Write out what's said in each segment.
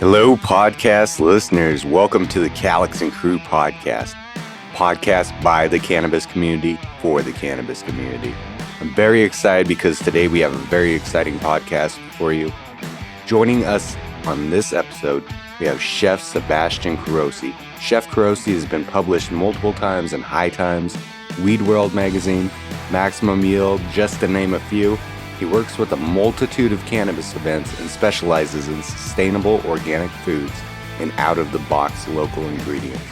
Hello, podcast listeners. Welcome to the Calyx and Crew podcast by the cannabis community for the cannabis community. I'm very excited because today we have a very exciting podcast for you. Joining us on this episode, we have Chef Sebastian Carosi. Chef Carosi has been published multiple times in High Times, Weed World magazine, Maximum Yield, just to name a few. He works with a multitude of cannabis events and specializes in sustainable organic foods and out-of-the-box local ingredients.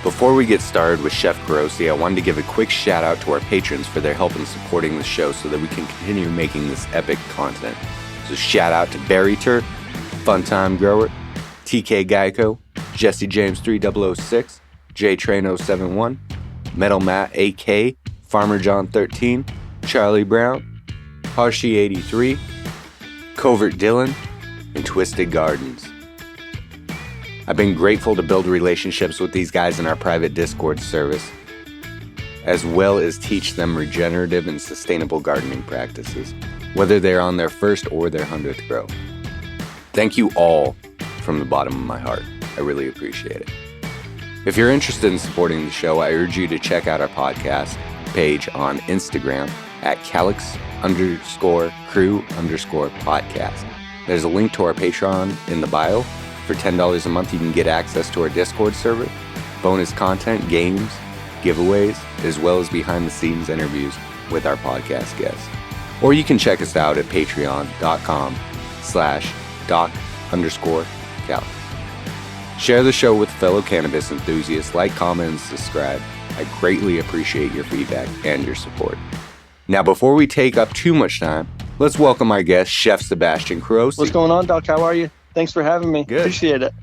Before we get started with Chef Carosi, I wanted to give a quick shout out to our patrons for their help in supporting the show so that we can continue making this epic content. So shout out to Barry Tur, Funtime Grower, TK Geico, Jesse James 3006, J Train 071, Metal Matt AK, Farmer John 13, Charlie Brown, Harshi 83, Covert Dylan, and Twisted Gardens. I've been grateful to build relationships with these guys in our private Discord service, as well as teach them regenerative and sustainable gardening practices, whether they're on their first or their 100th grow. Thank you all from the bottom of my heart. I really appreciate it. If you're interested in supporting the show, I urge you to check out our podcast page on Instagram at Calyx_crew_podcast. There's a link to our Patreon in the bio. For $10 a month, you can get access to our Discord server, bonus content, games, giveaways, as well as behind-the-scenes interviews with our podcast guests. Or you can check us out at patreon.com/doc_Calyx. Share the show with fellow cannabis enthusiasts, like, comment, and subscribe. I greatly appreciate your feedback and your support. Now, before we take up too much time, let's welcome our guest, Chef Sebastian Carosi. What's going on, Doc? How are you? Thanks for having me. Good. Appreciate it.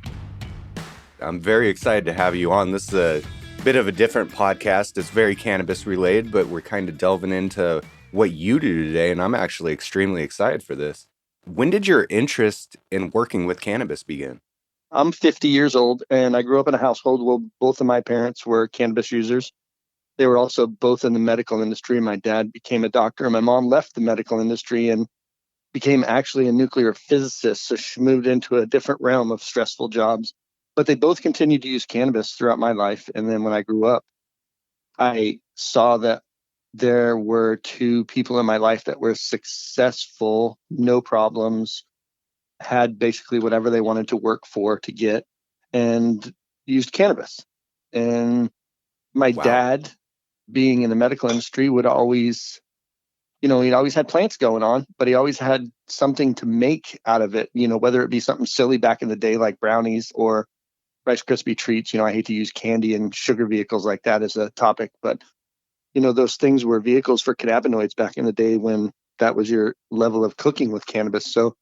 I'm very excited to have you on. This is a bit of a different podcast. It's very cannabis related, but we're kind of delving into what you do today, and I'm actually extremely excited for this. When did your interest in working with cannabis begin? I'm 50 years old, and I grew up in a household where both of my parents were cannabis users. They were also both in the medical industry. My dad became a doctor, and my mom left the medical industry and became actually a nuclear physicist. So she moved into a different realm of stressful jobs. But they both continued to use cannabis throughout my life. And then when I grew up, I saw that there were two people in my life that were successful, no problems, had basically whatever they wanted to work for to get, and used cannabis. And my dad, being in the medical industry, would always, he'd always had plants going on, but he always had something to make out of it, whether it be something silly back in the day like brownies or Rice Krispie treats. I hate to use candy and sugar vehicles like that as a topic, but those things were vehicles for cannabinoids back in the day when that was your level of cooking with cannabis. So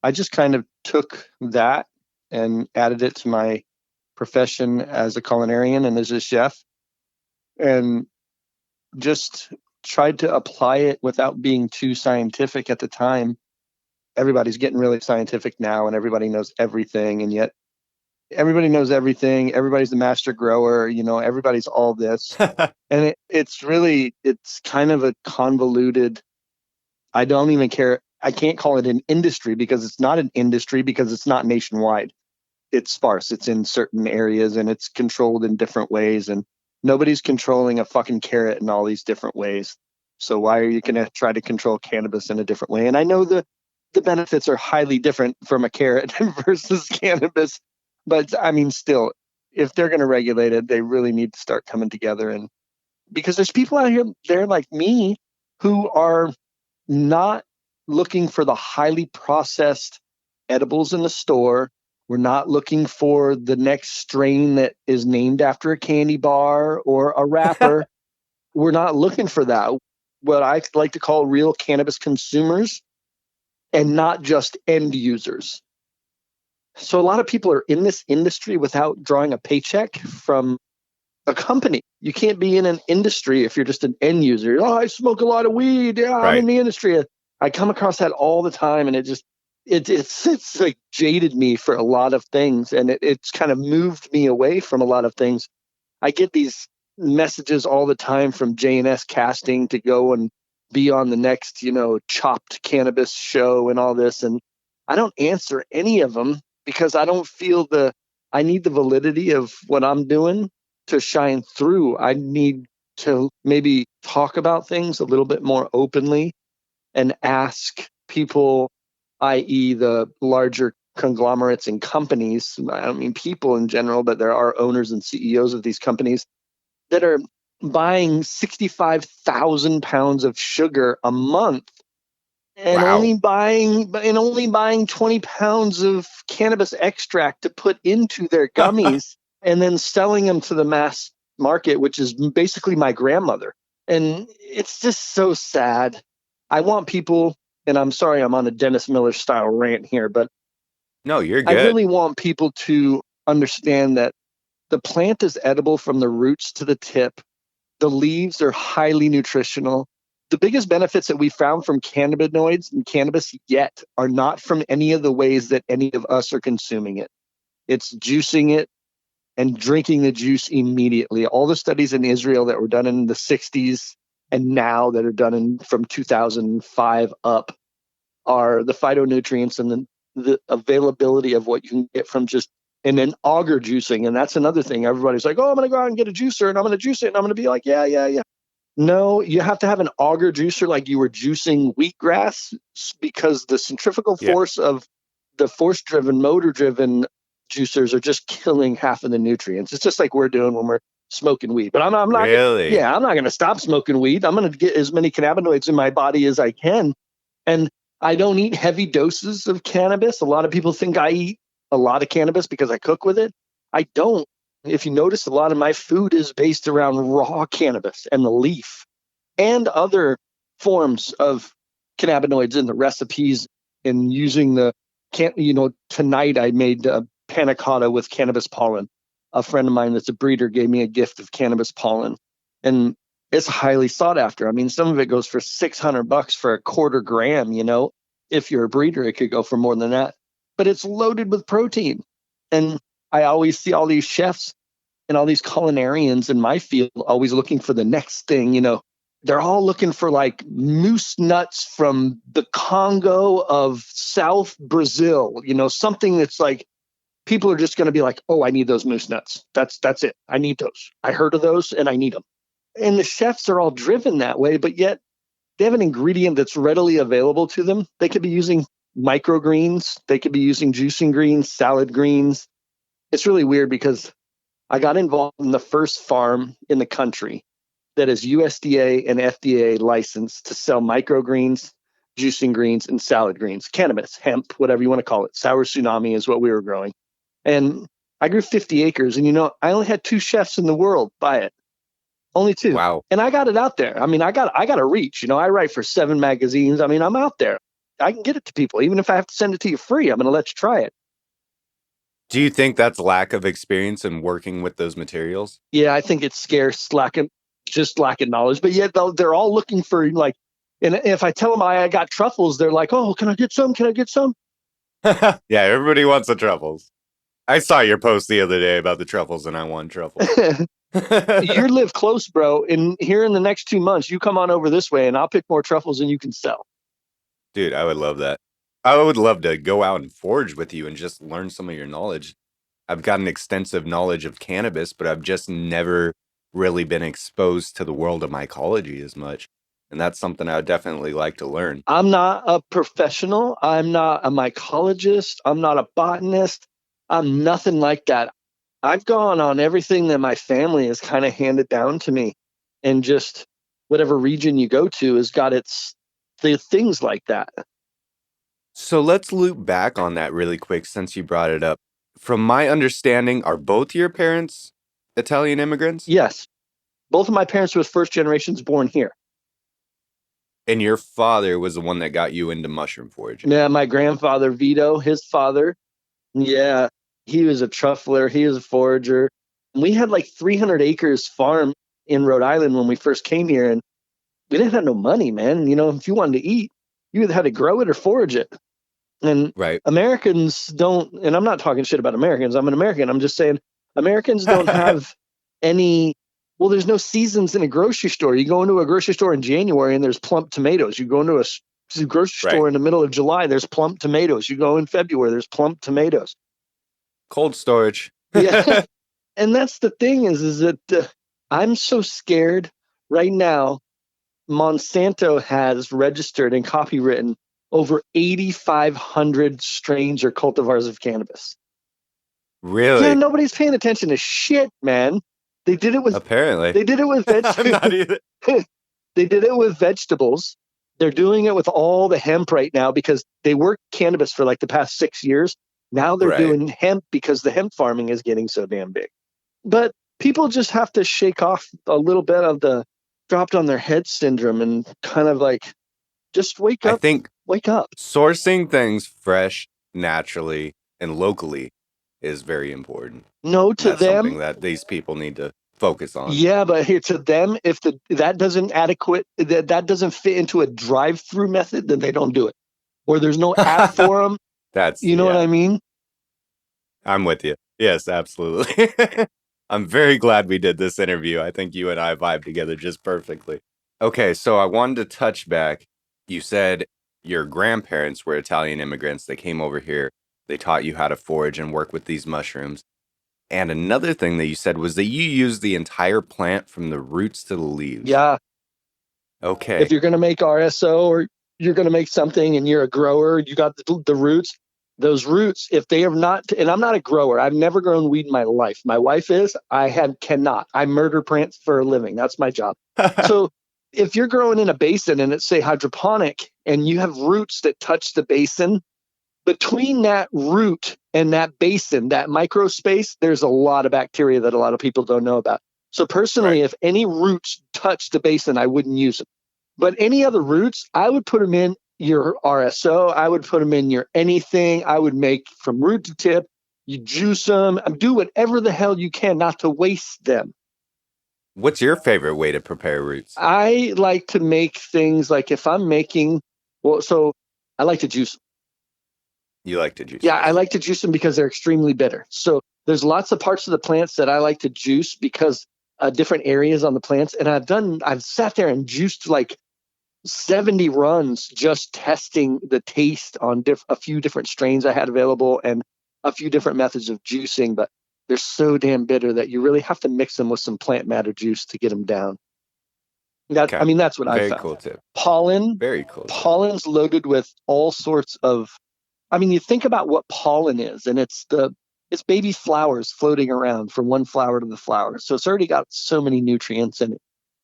I just kind of took that and added it to my profession as a culinarian and as a chef, and just tried to apply it without being too scientific at the time. Everybody's getting really scientific now, and everybody knows everything, and yet everybody knows everything. Everybody's the master grower, everybody's all this. And it's kind of a convoluted, I don't even care. I can't call it an industry because it's not an industry, because it's not nationwide. It's sparse. It's in certain areas, and it's controlled in different ways. And nobody's controlling a fucking carrot in all these different ways. So why are you going to try to control cannabis in a different way? And I know the benefits are highly different from a carrot versus cannabis. But I mean, still, if they're going to regulate it, they really need to start coming together. And because there's people out here there like me who are not looking for the highly processed edibles in the store. We're not looking for the next strain that is named after a candy bar or a wrapper. We're not looking for that. What I like to call real cannabis consumers, and not just end users. So a lot of people are in this industry without drawing a paycheck from a company. You can't be in an industry if you're just an end user. Oh, I smoke a lot of weed. Yeah, right. I'm in the industry. I come across that all the time, and it's like jaded me for a lot of things, and it's kind of moved me away from a lot of things. I get these messages all the time from J&S Casting to go and be on the next, Chopped Cannabis show and all this, and I don't answer any of them because I don't feel I need the validity of what I'm doing to shine through. I need to maybe talk about things a little bit more openly and ask people, i.e., the larger conglomerates and companies. I don't mean people in general, but there are owners and CEOs of these companies that are buying 65,000 pounds of sugar a month and Wow. only buying 20 pounds of cannabis extract to put into their gummies and then selling them to the mass market, which is basically my grandmother. And it's just so sad. I want people, and I'm sorry I'm on a Dennis Miller style rant here, but No, you're I good. really want people to understand that the plant is edible from the roots to the tip. The leaves are highly nutritional. The biggest benefits that we found from cannabinoids and cannabis yet are not from any of the ways that any of us are consuming it. It's juicing it and drinking the juice immediately. All the studies in Israel that were done in the 60s and now that are done from 2005 up are the phytonutrients and the availability of what you can get from just and then auger juicing. And that's another thing. Everybody's like, oh, I'm going to go out and get a juicer and I'm going to juice it. And I'm going to be like, yeah, yeah, yeah. No, you have to have an auger juicer like you were juicing wheatgrass because the centrifugal Yeah. force of the force-driven, motor-driven juicers are just killing half of the nutrients. It's just like we're doing when we're smoking weed. But I'm not. Really? Yeah, I'm not going to stop smoking weed. I'm going to get as many cannabinoids in my body as I can, and I don't eat heavy doses of cannabis. A lot of people think I eat a lot of cannabis because I cook with it. I don't. If you notice, a lot of my food is based around raw cannabis and the leaf and other forms of cannabinoids in the recipes and using tonight I made a panna cotta with cannabis pollen. A friend of mine that's a breeder gave me a gift of cannabis pollen, and it's highly sought after. I mean, some of it goes for $600 for a quarter gram, if you're a breeder, it could go for more than that, but it's loaded with protein. And I always see all these chefs and all these culinarians in my field always looking for the next thing, they're all looking for like moose nuts from the Congo of South Brazil, something that's like people are just going to be like, oh, I need those moose nuts. That's it. I need those. I heard of those and I need them. And the chefs are all driven that way, but yet they have an ingredient that's readily available to them. They could be using microgreens. They could be using juicing greens, salad greens. It's really weird because I got involved in the first farm in the country that is USDA and FDA licensed to sell microgreens, juicing greens, and salad greens, cannabis, hemp, whatever you want to call it. Sour tsunami is what we were growing. And I grew 50 acres. And, I only had 2 chefs in the world buy it. Only 2. Wow. And I got it out there. I mean, I got a reach. I write for 7 magazines. I mean, I'm out there. I can get it to people. Even if I have to send it to you free, I'm going to let you try it. Do you think that's lack of experience in working with those materials? Yeah, I think it's scarce, lacking knowledge. But yet they're all looking for like, and if I tell them I got truffles, they're like, oh, can I get some? Can I get some? Yeah, everybody wants the truffles. I saw your post the other day about the truffles and I want truffles. You live close, bro. And here in the next 2 months, you come on over this way and I'll pick more truffles than you can sell. Dude, I would love that. I would love to go out and forage with you and just learn some of your knowledge. I've got an extensive knowledge of cannabis, but I've just never really been exposed to the world of mycology as much. And that's something I would definitely like to learn. I'm not a professional. I'm not a mycologist. I'm not a botanist. I'm nothing like that. I've gone on everything that my family has kind of handed down to me. And just whatever region you go to has got the things like that. So let's loop back on that really quick since you brought it up. From my understanding, are both your parents Italian immigrants? Yes. Both of my parents were first generations born here. And your father was the one that got you into mushroom foraging? Yeah, my grandfather, Vito, his father, yeah, he was a truffler. He was a forager. We had like 300 acres farm in Rhode Island when we first came here, and we didn't have no money, man. If you wanted to eat, you either had to grow it or forage it. And Right. Americans don't, and I'm not talking shit about Americans. I'm an American. I'm just saying Americans don't have there's no seasons in a grocery store. You go into a grocery store in January and there's plump tomatoes. You go into a grocery store in the middle of July, there's plump tomatoes. You go in February, there's plump tomatoes. Cold storage. Yeah. And that's the thing is that I'm so scared right now. Monsanto has registered and copywritten over 8,500 strains or cultivars of cannabis. Yeah, Really? nobody's paying attention to shit, man. They did it with Apparently. they did it with I'm not either. they did it with vegetables. They're doing it with all the hemp right now because they worked cannabis for like the past 6 years. Now they're Right. doing hemp because the hemp farming is getting so damn big. But people just have to shake off a little bit of the dropped on their head syndrome and kind of like just wake I up, think wake up. sourcing things fresh, naturally, and locally is very important. No And to that's them. something that these people need to focus on. Yeah, but here to them, if that doesn't that doesn't fit into a drive-through method, then they don't do it. Or there's no app for them. That's, You know what yeah, I mean? I'm with you. Yes, absolutely. I'm very glad we did this interview. I think you and I vibe together just perfectly. Okay, so I wanted to touch back. You said your grandparents were Italian immigrants. They came over here. They taught you how to forage and work with these mushrooms. And another thing that you said was that you use the entire plant from the roots to the leaves. Yeah. Okay. If you're going to make RSO or you're going to make something and you're a grower, you got the roots. Those roots, if they have not, and I'm not a grower, I've never grown weed in my life. My wife is, cannot. I murder plants for a living. That's my job. So if you're growing in a basin and it's say hydroponic and you have roots that touch the basin, between that root and that basin, that micro space, there's a lot of bacteria that a lot of people don't know about. So personally, Right. if any roots touch the basin, I wouldn't use them. But any other roots, I would put them in your RSO. I would put them in your anything. I would make from root to tip. You juice them. Do whatever the hell you can not to waste them. What's your favorite way to prepare roots? I like to make things like if I'm making, well, so I like to juice. You like to juice? Yeah, I like to juice them because they're extremely bitter. So there's lots of parts of the plants that I like to juice because different areas on the plants. And I've sat there and juiced like 70 runs just testing the taste on a few different strains I had available and a few different methods of juicing. But they're so damn bitter that you really have to mix them with some plant matter juice to get them down. Okay. That's what I Very found. cool tip. Pollen. Very cool. Pollen's loaded with all sorts of. I mean, you think about what pollen is, and it's baby flowers floating around from one flower to the flower. So it's already got so many nutrients in it.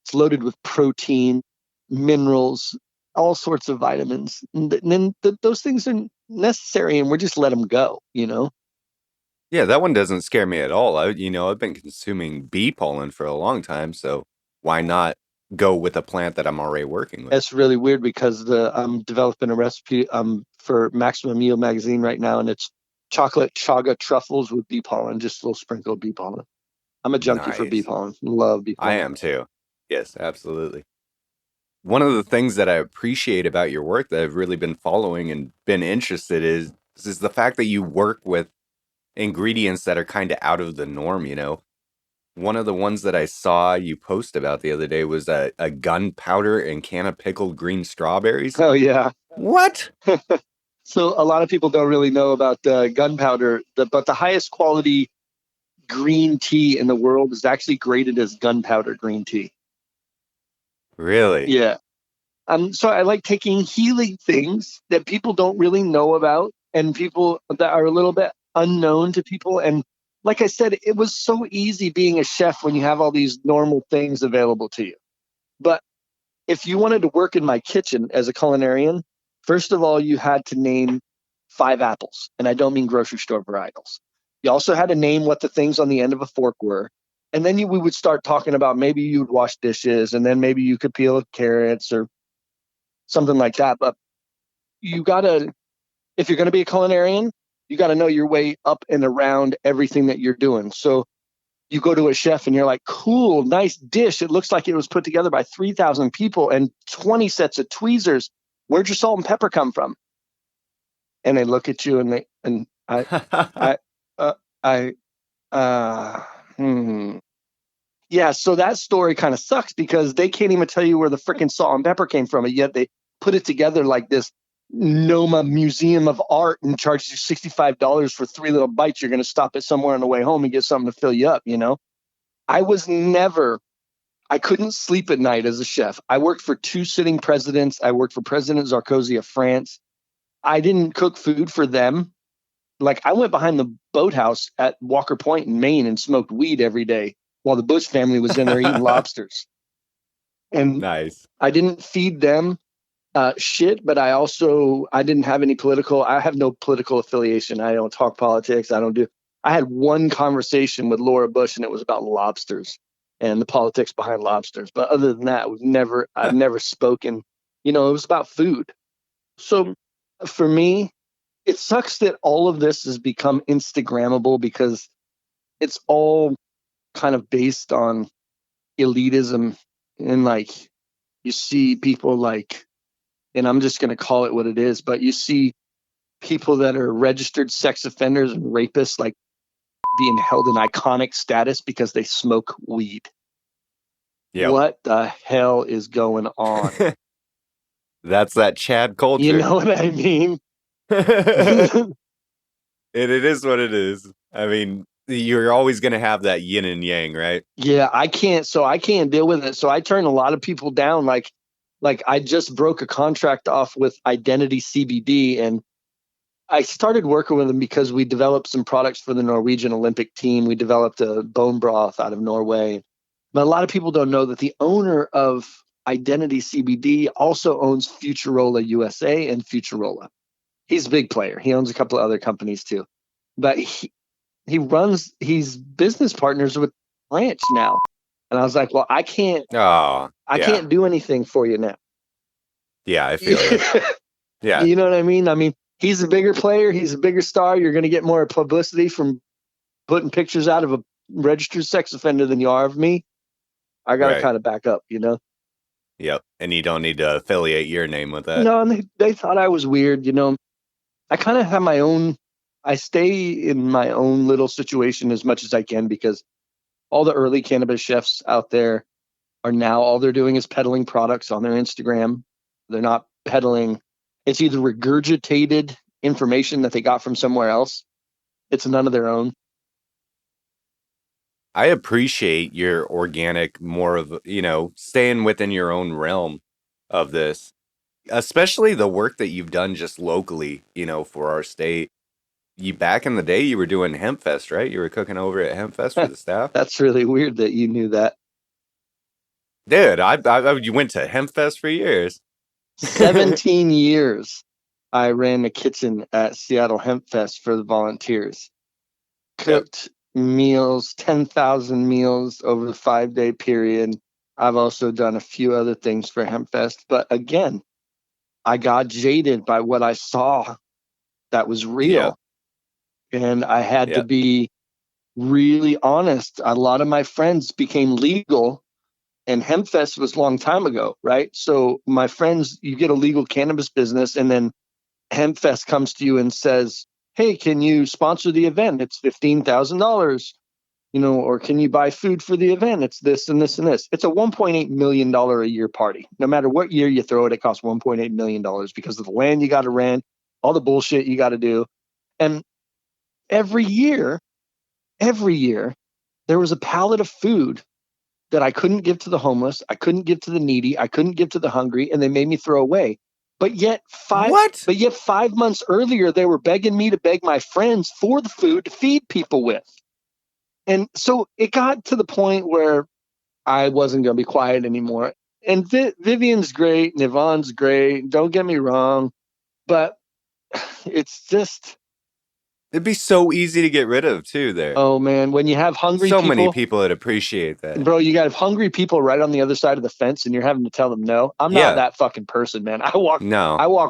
It's loaded with protein, minerals, all sorts of vitamins. And then those things are necessary, and we're just let them go, you know? Yeah, that one doesn't scare me at all. I've been consuming bee pollen for a long time, so why not go with a plant that I'm already working with? That's really weird because I'm developing a recipe for Maximum Yield magazine right now, and it's chocolate chaga truffles with bee pollen, just a little sprinkle of bee pollen. I'm a junkie for bee Nice. pollen. Love bee pollen. I am too. Yes, absolutely. One of the things that I appreciate about your work that I've really been following and been interested is the fact that you work with ingredients that are kind of out of the norm. One of the ones that I saw you post about the other day was a gunpowder and can of pickled green strawberries. Oh, yeah. What? So a lot of people don't really know about gunpowder, but the highest quality green tea in the world is actually graded as gunpowder green tea. Really? Yeah. So I like taking healing things that people don't really know about and people that are a little bit unknown to people. And like I said, it was so easy being a chef when you have all these normal things available to you. But if you wanted to work in my kitchen as a culinarian, first of all, you had to name 5 apples. And I don't mean grocery store varietals. You also had to name what the things on the end of a fork were. And then we would start talking about maybe you would wash dishes and then maybe you could peel carrots or something like that. But you got to, if you're going to be a culinarian, you got to know your way up and around everything that you're doing. So you go to a chef and you're like, cool, nice dish. It looks like it was put together by 3,000 people and 20 sets of tweezers. Where'd your salt and pepper come from? And they look at you and yeah. So that story kind of sucks because they can't even tell you where the freaking salt and pepper came from. And yet they put it together like this Noma Museum of Art and charges you $65 for 3 little bites, you're going to stop it somewhere on the way home and get something to fill you up, you know? I was never, I couldn't sleep at night as a chef. I worked for 2 sitting presidents. I worked for President Sarkozy of France. I didn't cook food for them. Like, I went behind the boathouse at Walker Point in Maine and smoked weed every day while the Bush family was in there eating lobsters. And Nice. I didn't feed them shit, but I didn't have any I have no political affiliation. I don't talk politics. I had one conversation with Laura Bush and it was about lobsters and the politics behind lobsters. But other than that, I've never spoken, it was about food. So for me, it sucks that all of this has become Instagrammable because it's all kind of based on elitism and like you see people like, and I'm just going to call it what it is, but you see people that are registered sex offenders and rapists like being held in iconic status because they smoke weed. Yep. What the hell is going on? That's that Chad culture. You know what I mean? It is what it is. I mean, you're always going to have that yin and yang, right? Yeah, I can't deal with it. So I turn a lot of people down. Like I just broke a contract off with Identity CBD and I started working with them because we developed some products for the Norwegian Olympic team. We developed a bone broth out of Norway. But a lot of people don't know that the owner of Identity CBD also owns Futurola USA and Futurola. He's a big player. He owns a couple of other companies too. But he's business partners with Ranch now. And I was like, well, I can't do anything for you now. Yeah, I feel it. Yeah. You know what I mean? I mean, he's a bigger player. He's a bigger star. You're going to get more publicity from putting pictures out of a registered sex offender than you are of me. I got to kind of back up, Yep. And you don't need to affiliate your name with that. No, and they thought I was weird, I kind of have I stay in my own little situation as much as I can because all the early cannabis chefs out there are now, all they're doing is peddling products on their Instagram. They're not peddling. It's either regurgitated information that they got from somewhere else. It's none of their own. I appreciate your organic, more of, staying within your own realm of this, especially the work that you've done just locally, for our state. Back in the day, you were doing Hemp Fest, right? You were cooking over at Hemp Fest for the staff. That's really weird that you knew that. Dude, you went to Hemp Fest for years. 17 years. I ran a kitchen at Seattle Hemp Fest for the volunteers. Cooked meals, 10,000 meals over the 5-day period. I've also done a few other things for Hemp Fest. But again, I got jaded by what I saw that was real. And I had to be really honest. A lot of my friends became legal, and Hemp Fest was a long time ago, right? So my friends, you get a legal cannabis business, and then Hemp Fest comes to you and says, hey, can you sponsor the event? It's $15,000, or can you buy food for the event? It's this and this and this. It's a $1.8 million a year party. No matter what year you throw it, it costs $1.8 million because of the land you got to rent, all the bullshit you got to do. And every year, there was a pallet of food that I couldn't give to the homeless, I couldn't give to the needy, I couldn't give to the hungry, and they made me throw away. But yet 5 months earlier, they were begging me to beg my friends for the food to feed people with. And so it got to the point where I wasn't going to be quiet anymore. And Vivian's great, and Yvonne's great, don't get me wrong, but it's just... It'd be so easy to get rid of, too, there. Oh, man, when you have hungry people... So many people that appreciate that. Bro, you got hungry people right on the other side of the fence, and you're having to tell them no. I'm not that fucking person, man. I walk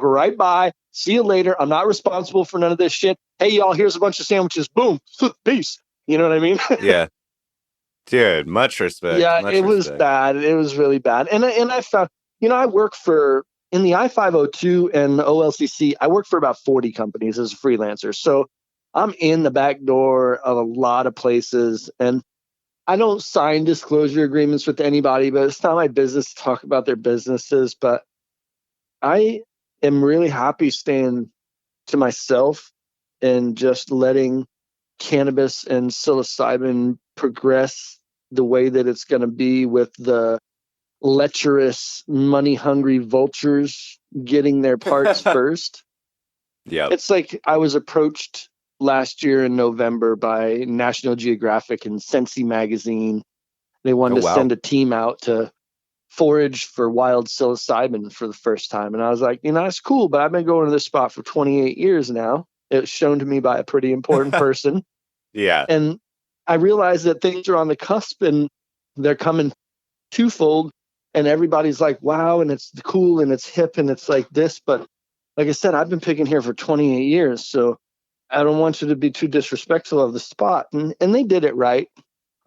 right by, see you later. I'm not responsible for none of this shit. Hey, y'all, here's a bunch of sandwiches. Boom, peace. You know what I mean? Yeah. Dude, much respect. Yeah, it was bad. It was really bad. And I found, I work for... In the I-502 and the OLCC, I work for about 40 companies as a freelancer. So I'm in the back door of a lot of places, and I don't sign disclosure agreements with anybody, but it's not my business to talk about their businesses. But I am really happy staying to myself and just letting cannabis and psilocybin progress the way that it's going to be, with the lecherous, money-hungry vultures getting their parts first. Yep. It's like I was approached last year in November by National Geographic and Sensi magazine. They wanted Oh, to wow. send a team out to forage for wild psilocybin for the first time. And I was like, it's cool, but I've been going to this spot for 28 years now. It was shown to me by a pretty important person. Yeah. And I realized that things are on the cusp and they're coming twofold. And everybody's like, wow, and it's cool and it's hip and it's like this. But like I said, I've been picking here for 28 years. So I don't want you to be too disrespectful of the spot. And they did it right.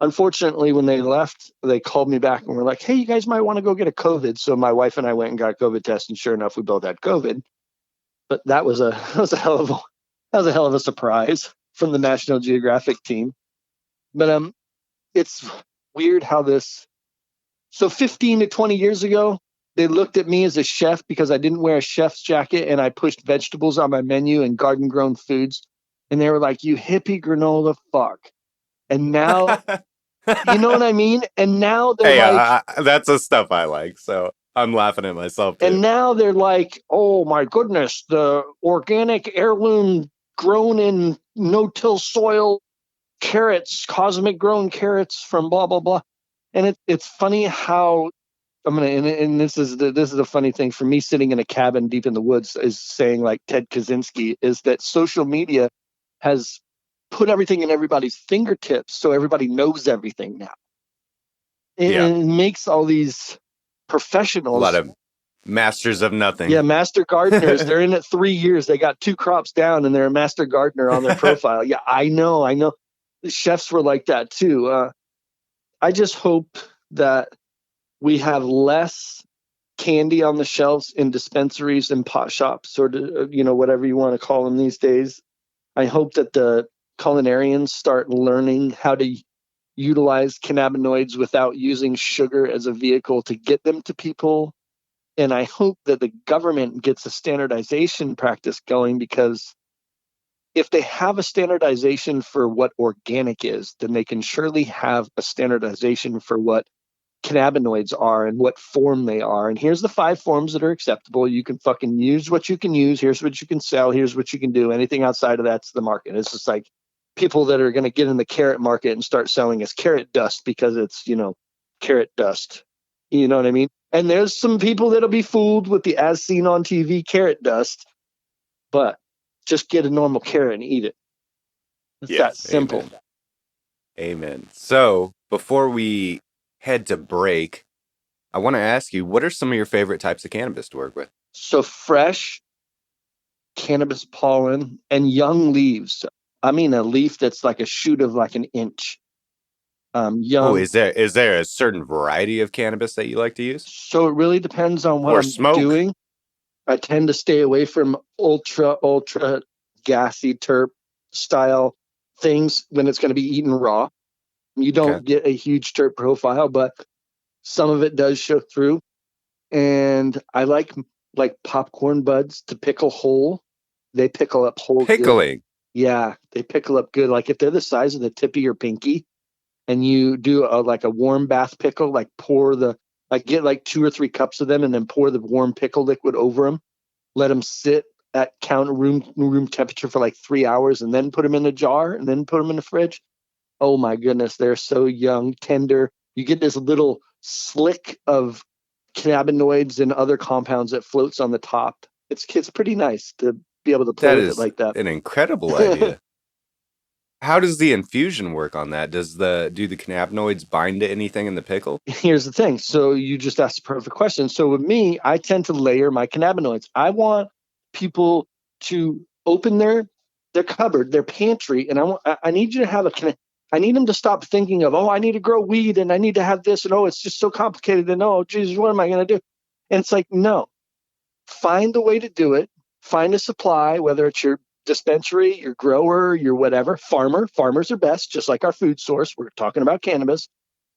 Unfortunately, when they left, they called me back and were like, hey, you guys might want to go get a COVID. So my wife and I went and got a COVID test, and sure enough, we both had COVID. But that was a hell of a surprise from the National Geographic team. But it's weird how this. So 15 to 20 years ago, they looked at me as a chef because I didn't wear a chef's jacket and I pushed vegetables on my menu and garden grown foods. And they were like, you hippie granola fuck. And now, you know what I mean? And now they're Hey, like, that's the stuff I like. So I'm laughing at myself too. and now they're like, oh my goodness, the organic heirloom grown in no-till soil carrots, cosmic grown carrots from blah, blah, blah. And it's funny how and this is the funny thing for me, sitting in a cabin deep in the woods, is saying like Ted Kaczynski, is that social media has put everything in everybody's fingertips, so everybody knows everything now. Yeah. It makes all these A lot professionals, of masters of yeah, nothing. master gardeners. They're in it 3 years. They got 2 crops down, and they're a master gardener on their profile. Yeah, I know. The chefs were like that too. I just hope that we have less candy on the shelves in dispensaries and pot shops, or whatever you want to call them these days. I hope that the culinarians start learning how to utilize cannabinoids without using sugar as a vehicle to get them to people. And I hope that the government gets a standardization practice going, because if they have a standardization for what organic is, then they can surely have a standardization for what cannabinoids are and what form they are. And here's the 5 forms that are acceptable. You can fucking use what you can use. Here's what you can sell. Here's what you can do. Anything outside of that's the market. It's just like people that are going to get in the carrot market and start selling as carrot dust because it's, carrot dust. You know what I mean? And there's some people that'll be fooled with the as seen on TV carrot dust, but just get a normal carrot and eat it. It's that Yes. simple. Amen. Amen. So before we head to break, I want to ask you, what are some of your favorite types of cannabis to work with? So fresh cannabis pollen and young leaves. I mean, a leaf that's like a shoot of like an inch. Oh, Young. is there a certain variety of cannabis that you like to use? So it really depends on what Or I'm smoke? doing. I tend to stay away from ultra gassy terp style things when it's going to be eaten raw. You Okay. don't get a huge terp profile, but some of it does show through. And I like popcorn buds to pickle whole. They pickle up whole good. Pickling. Yeah, they pickle up good. Like if they're the size of the tip of your pinky, and you do a warm bath pickle, get like 2 or 3 cups of them, and then pour the warm pickle liquid over them. Let them sit at room temperature for like 3 hours, and then put them in a jar, and then put them in the fridge. Oh my goodness, they're so young, tender. You get this little slick of cannabinoids and other compounds that floats on the top. It's pretty nice to be able to play That with it is like that. an incredible idea. How does the infusion work on that? Do the cannabinoids bind to anything in the pickle? Here's the thing. So you just asked a perfect question. So with me, I tend to layer my cannabinoids. I want people to open their cupboard, their pantry, and I need you to have I need them to stop thinking of, oh, I need to grow weed and I need to have this, and oh, it's just so complicated, and oh, Jesus, what am I going to do? And it's like, no, find a way to do it. Find a supply, whether it's your dispensary, your grower, your whatever, farmer. Farmers are best, just like our food source. We're talking about cannabis.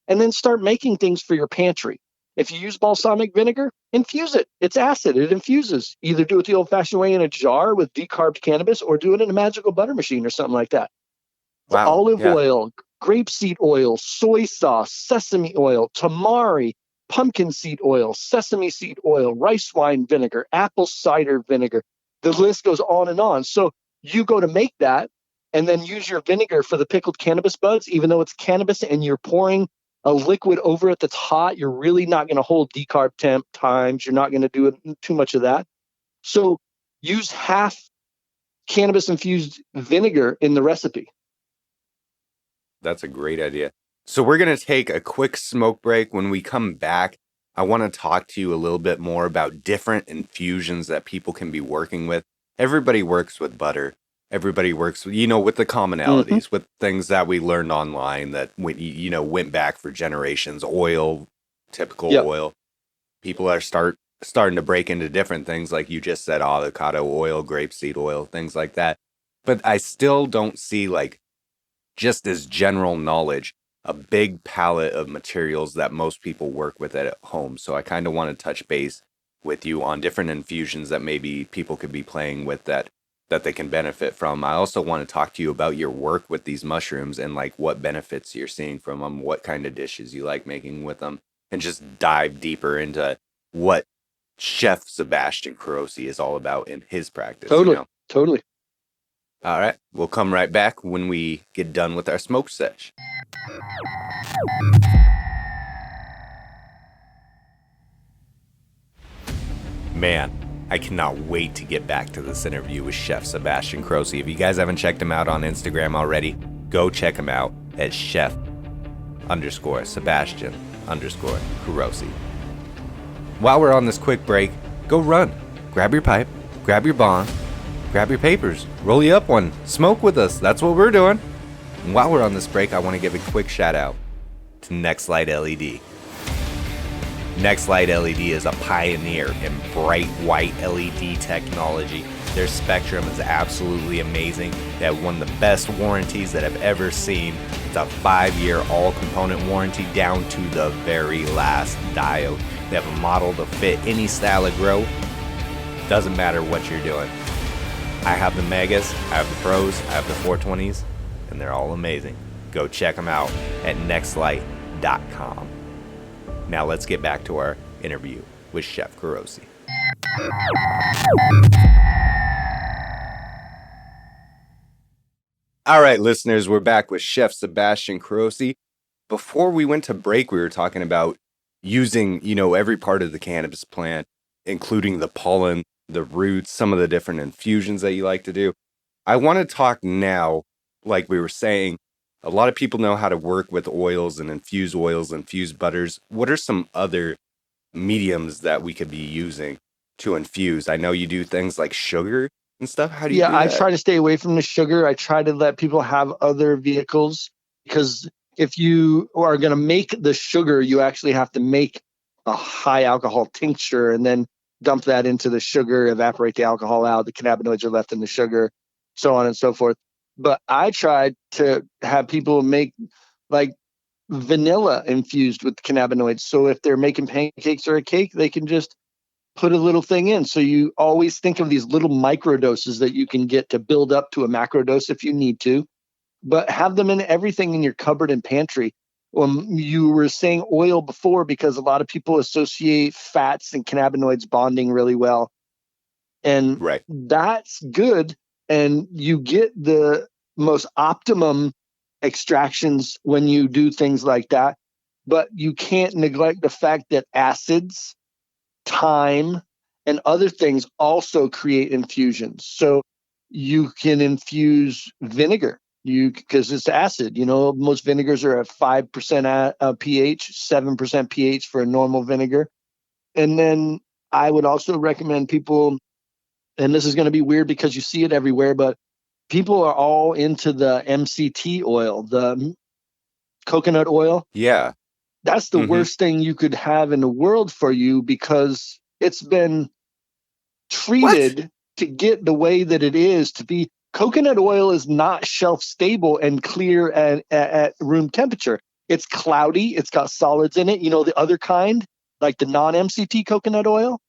And then start making things for your pantry. If you use balsamic vinegar, infuse it. It's acid. It infuses. Either do it the old-fashioned way in a jar with decarbed cannabis, or do it in a magical butter machine or something like that. So Wow. olive Yeah. oil, grapeseed oil, soy sauce, sesame oil, tamari, pumpkin seed oil, sesame seed oil, rice wine vinegar, apple cider vinegar. The list goes on and on. So you go to make that and then use your vinegar for the pickled cannabis buds, even though it's cannabis and you're pouring a liquid over it that's hot. You're really not going to hold decarb temp times. You're not going to do too much of that. So use half cannabis infused vinegar in the recipe. That's a great idea. So we're going to take a quick smoke break. When we come back, I want to talk to you a little bit more about different infusions that people can be working with. Everybody works with butter. Everybody works, with the commonalities, with things that we learned online that went back for generations. Oil, typical oil. People are starting to break into different things, like you just said, avocado oil, grapeseed oil, things like that. But I still don't see, like, just as general knowledge, a big palette of materials that most people work with at home. So I kind of want to touch base with you on different infusions that maybe people could be playing with that they can benefit from. I also want to talk to you about your work with these mushrooms and like what benefits you're seeing from them, what kind of dishes you like making with them, and just dive deeper into what Chef Sebastian Carosi is all about in his practice. Totally. All right, we'll come right back when we get done with our smoke sesh. Man, I cannot wait to get back to this interview with Chef Sebastian Carosi. If you guys haven't checked him out on Instagram already, go check him out at Chef_Sebastian_Carosi. While we're on this quick break, go run. Grab your pipe, grab your bong, grab your papers, roll you up one, smoke with us. That's what we're doing. And while we're on this break, I want to give a quick shout out to Nextlight LED. Nextlight LED is a pioneer in bright white LED technology. Their spectrum is absolutely amazing. They have one of the best warranties that I've ever seen. It's a 5-year all-component warranty down to the very last diode. They have a model to fit any style of grow. Doesn't matter what you're doing. I have the Megas, I have the Pros, I have the 420s, and they're all amazing. Go check them out at nextlight.com. Now let's get back to our interview with Chef Carosi. All right, listeners, we're back with Chef Sebastian Carosi. Before we went to break, we were talking about using, every part of the cannabis plant, including the pollen, the roots, some of the different infusions that you like to do. I want to talk now, like we were saying, a lot of people know how to work with oils, infuse butters. What are some other mediums that we could be using to infuse? I know you do things like sugar and stuff. How do you do that? I try to stay away from the sugar. I try to let people have other vehicles, because if you are going to make the sugar, you actually have to make a high alcohol tincture and then dump that into the sugar, evaporate the alcohol out, the cannabinoids are left in the sugar, so on and so forth. But I tried to have people make like vanilla infused with cannabinoids. So if they're making pancakes or a cake, they can just put a little thing in. So you always think of these little micro doses that you can get to build up to a macro dose if you need to, but have them in everything in your cupboard and pantry. You were saying oil before because a lot of people associate fats and cannabinoids bonding really well. And that's good. And you get the most optimum extractions when you do things like that. But you can't neglect the fact that acids, thyme, and other things also create infusions. So you can infuse vinegar because it's acid. Most vinegars are at 5% pH, 7% pH for a normal vinegar. And then I would also recommend people, and this is going to be weird because you see it everywhere, but people are all into the MCT oil, the coconut oil. Yeah. That's the worst thing you could have in the world for you, because it's been treated to get the way that it is to be. Coconut oil is not shelf stable and clear at room temperature. It's cloudy. It's got solids in it. The other kind, like the non-MCT coconut oil.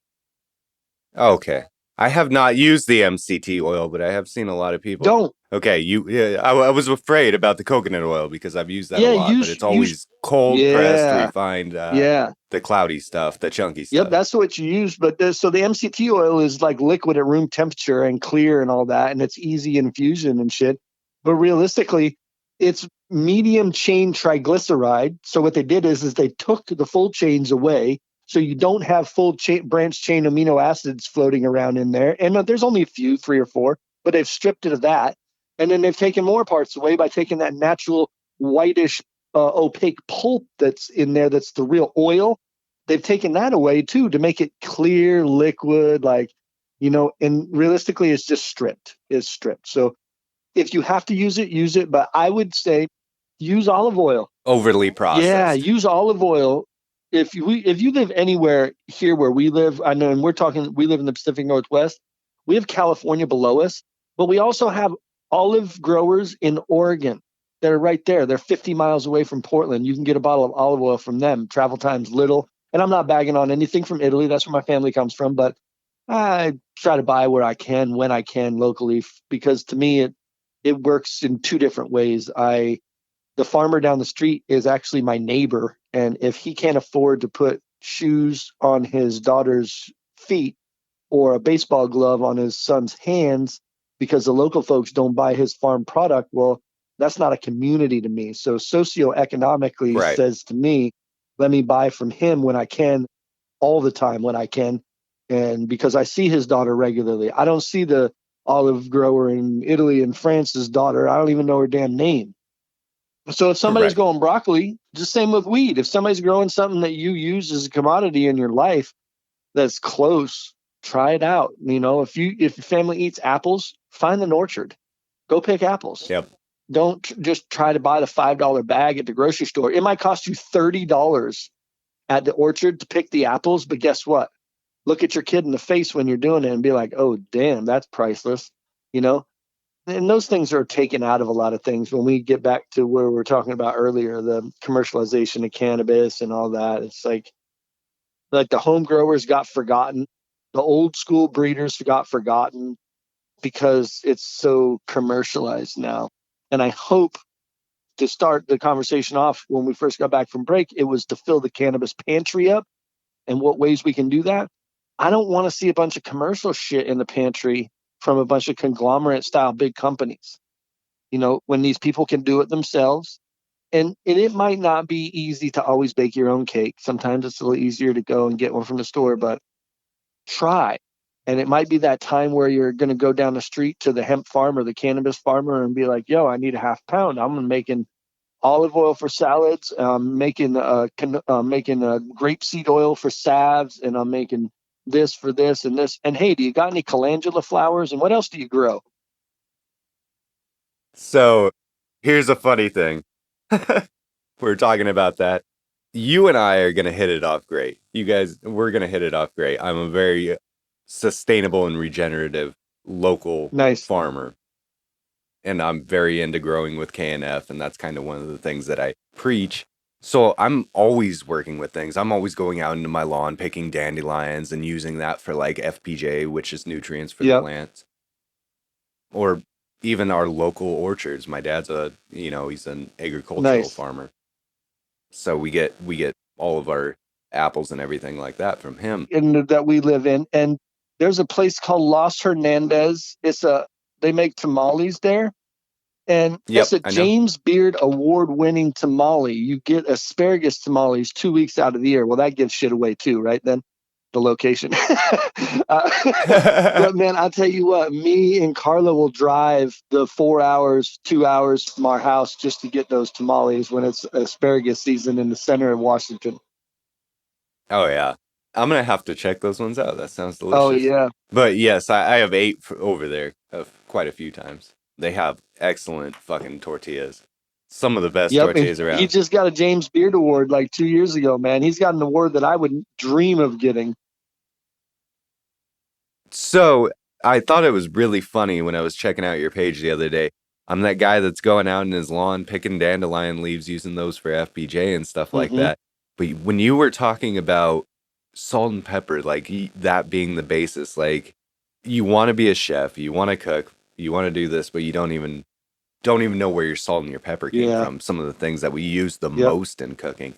Okay. I have not used the MCT oil, but I have seen a lot of people. Don't. Okay, I was afraid about the coconut oil because I've used that a Yeah, lot, but it's use. always cold pressed, Yeah, refined, yeah. the cloudy stuff, the chunky Yep, stuff. that's what you use. But so the MCT oil is like liquid at room temperature and clear and all that, and it's easy infusion and shit. But realistically, it's medium chain triglyceride. So what they did is they took the full chains away, so you don't have full branch chain amino acids floating around in there. And there's only a few, 3 or 4, but they've stripped it of that, and then they've taken more parts away by taking that natural whitish, opaque pulp that's in there. That's the real oil. They've taken that away too to make it clear, liquid, like, and realistically it's just stripped. It's stripped. So if you have to use it, use it. But I would say use olive oil. Overly Yeah, processed. use olive oil. If you live anywhere here where we live, I know, and we live in the Pacific Northwest. We have California below us, but we also have olive growers in Oregon. They're right there. They're 50 miles away from Portland. You can get a bottle of olive oil from them. Travel time's little. And I'm not bagging on anything from Italy. That's where my family comes from. But I try to buy where I can, when I can locally, because to me, it works in 2 different ways. The farmer down the street is actually my neighbor. And if he can't afford to put shoes on his daughter's feet or a baseball glove on his son's hands because the local folks don't buy his farm product, well, that's not a community to me. So socioeconomically Right. says to me, let me buy from him when I can, all the time when I can. And because I see his daughter regularly, I don't see the olive grower in Italy and France's daughter. I don't even know her damn name. So if somebody's Right. growing broccoli, just same with weed. If somebody's growing something that you use as a commodity in your life that's close, try it out. If your family eats apples, find an orchard. Go pick apples. Yep. Don't just try to buy the $5 bag at the grocery store. It might cost you $30 at the orchard to pick the apples, but guess what? Look at your kid in the face when you're doing it and be like, "Oh, damn, that's priceless." You know, and those things are taken out of a lot of things. When we get back to where we were talking about earlier, the commercialization of cannabis and all that, it's like the home growers got forgotten, the old school breeders got forgotten because it's so commercialized now. And I hope, to start the conversation off when we first got back from break, it was to fill the cannabis pantry up and what ways we can do that. I don't want to see a bunch of commercial shit in the pantry from a bunch of conglomerate style big companies. When these people can do it themselves. And it might not be easy to always bake your own cake. Sometimes it's a little easier to go and get one from the store, but try. And it might be that time where you're going to go down the street to the hemp farm or the cannabis farmer and be like, yo, I need a half pound. I'm making olive oil for salads. I'm making grapeseed oil for salves, and I'm making this for this and this. And hey, do you got any calendula flowers? And what else do you grow? So here's a funny thing. We're talking about that. You and I are going to hit it off great. You guys, we're going to hit it off great. I'm a very sustainable and regenerative local Nice. farmer. And I'm very into growing with KNF, and that's kind of one of the things that I preach. So I'm always working with things. I'm always going out into my lawn, picking dandelions and using that for like FPJ, which is nutrients for the Yep. plants. Or even our local orchards. My dad's he's an agricultural farmer. So we get all of our apples and everything like that from him. That we live in. And there's a place called Los Hernandez. They make tamales there. And it's a James Beard award-winning tamale. You get asparagus tamales 2 weeks out of the year. Well, that gives shit away too, right? Then the location. But man, I'll tell you what, me and Carla will drive the 4 hours, 2 hours from our house just to get those tamales when it's asparagus season in the center of Washington. Oh, yeah. I'm going to have to check those ones out. That sounds delicious. Oh, yeah. But yes, I have ate over there quite a few times. They have excellent fucking tortillas. Some of the best tortillas around. He just got a James Beard Award like 2 years ago, man. He's got an award that I would dream of getting. So I thought it was really funny when I was checking out your page the other day. I'm that guy that's going out in his lawn picking dandelion leaves, using those for FPJ and stuff like that. But when you were talking about salt and pepper, like that being the basis. Like you want to be a chef, you want to cook, you want to do this, but you don't even know where your salt and your pepper came Yeah. from. Some of the things that we use the Yep. most in cooking.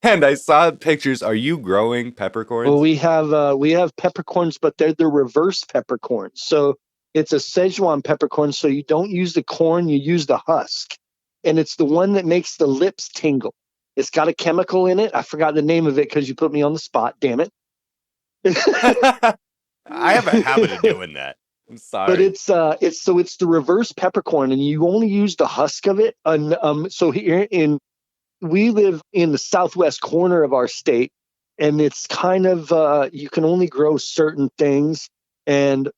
And I saw pictures. Are you growing Well, peppercorns? we have peppercorns, but they're the reverse peppercorns. So it's a Szechuan peppercorn. So you don't use the corn, you use the husk, and it's the one that makes the lips tingle. It's got a chemical in it. I forgot the name of it because you put me on the spot. Damn it! I have a habit of doing that. I'm But sorry. it's the reverse peppercorn, and you only use the husk of it. And so here in we live in the southwest corner of our state, and it's kind of you can only grow certain things, and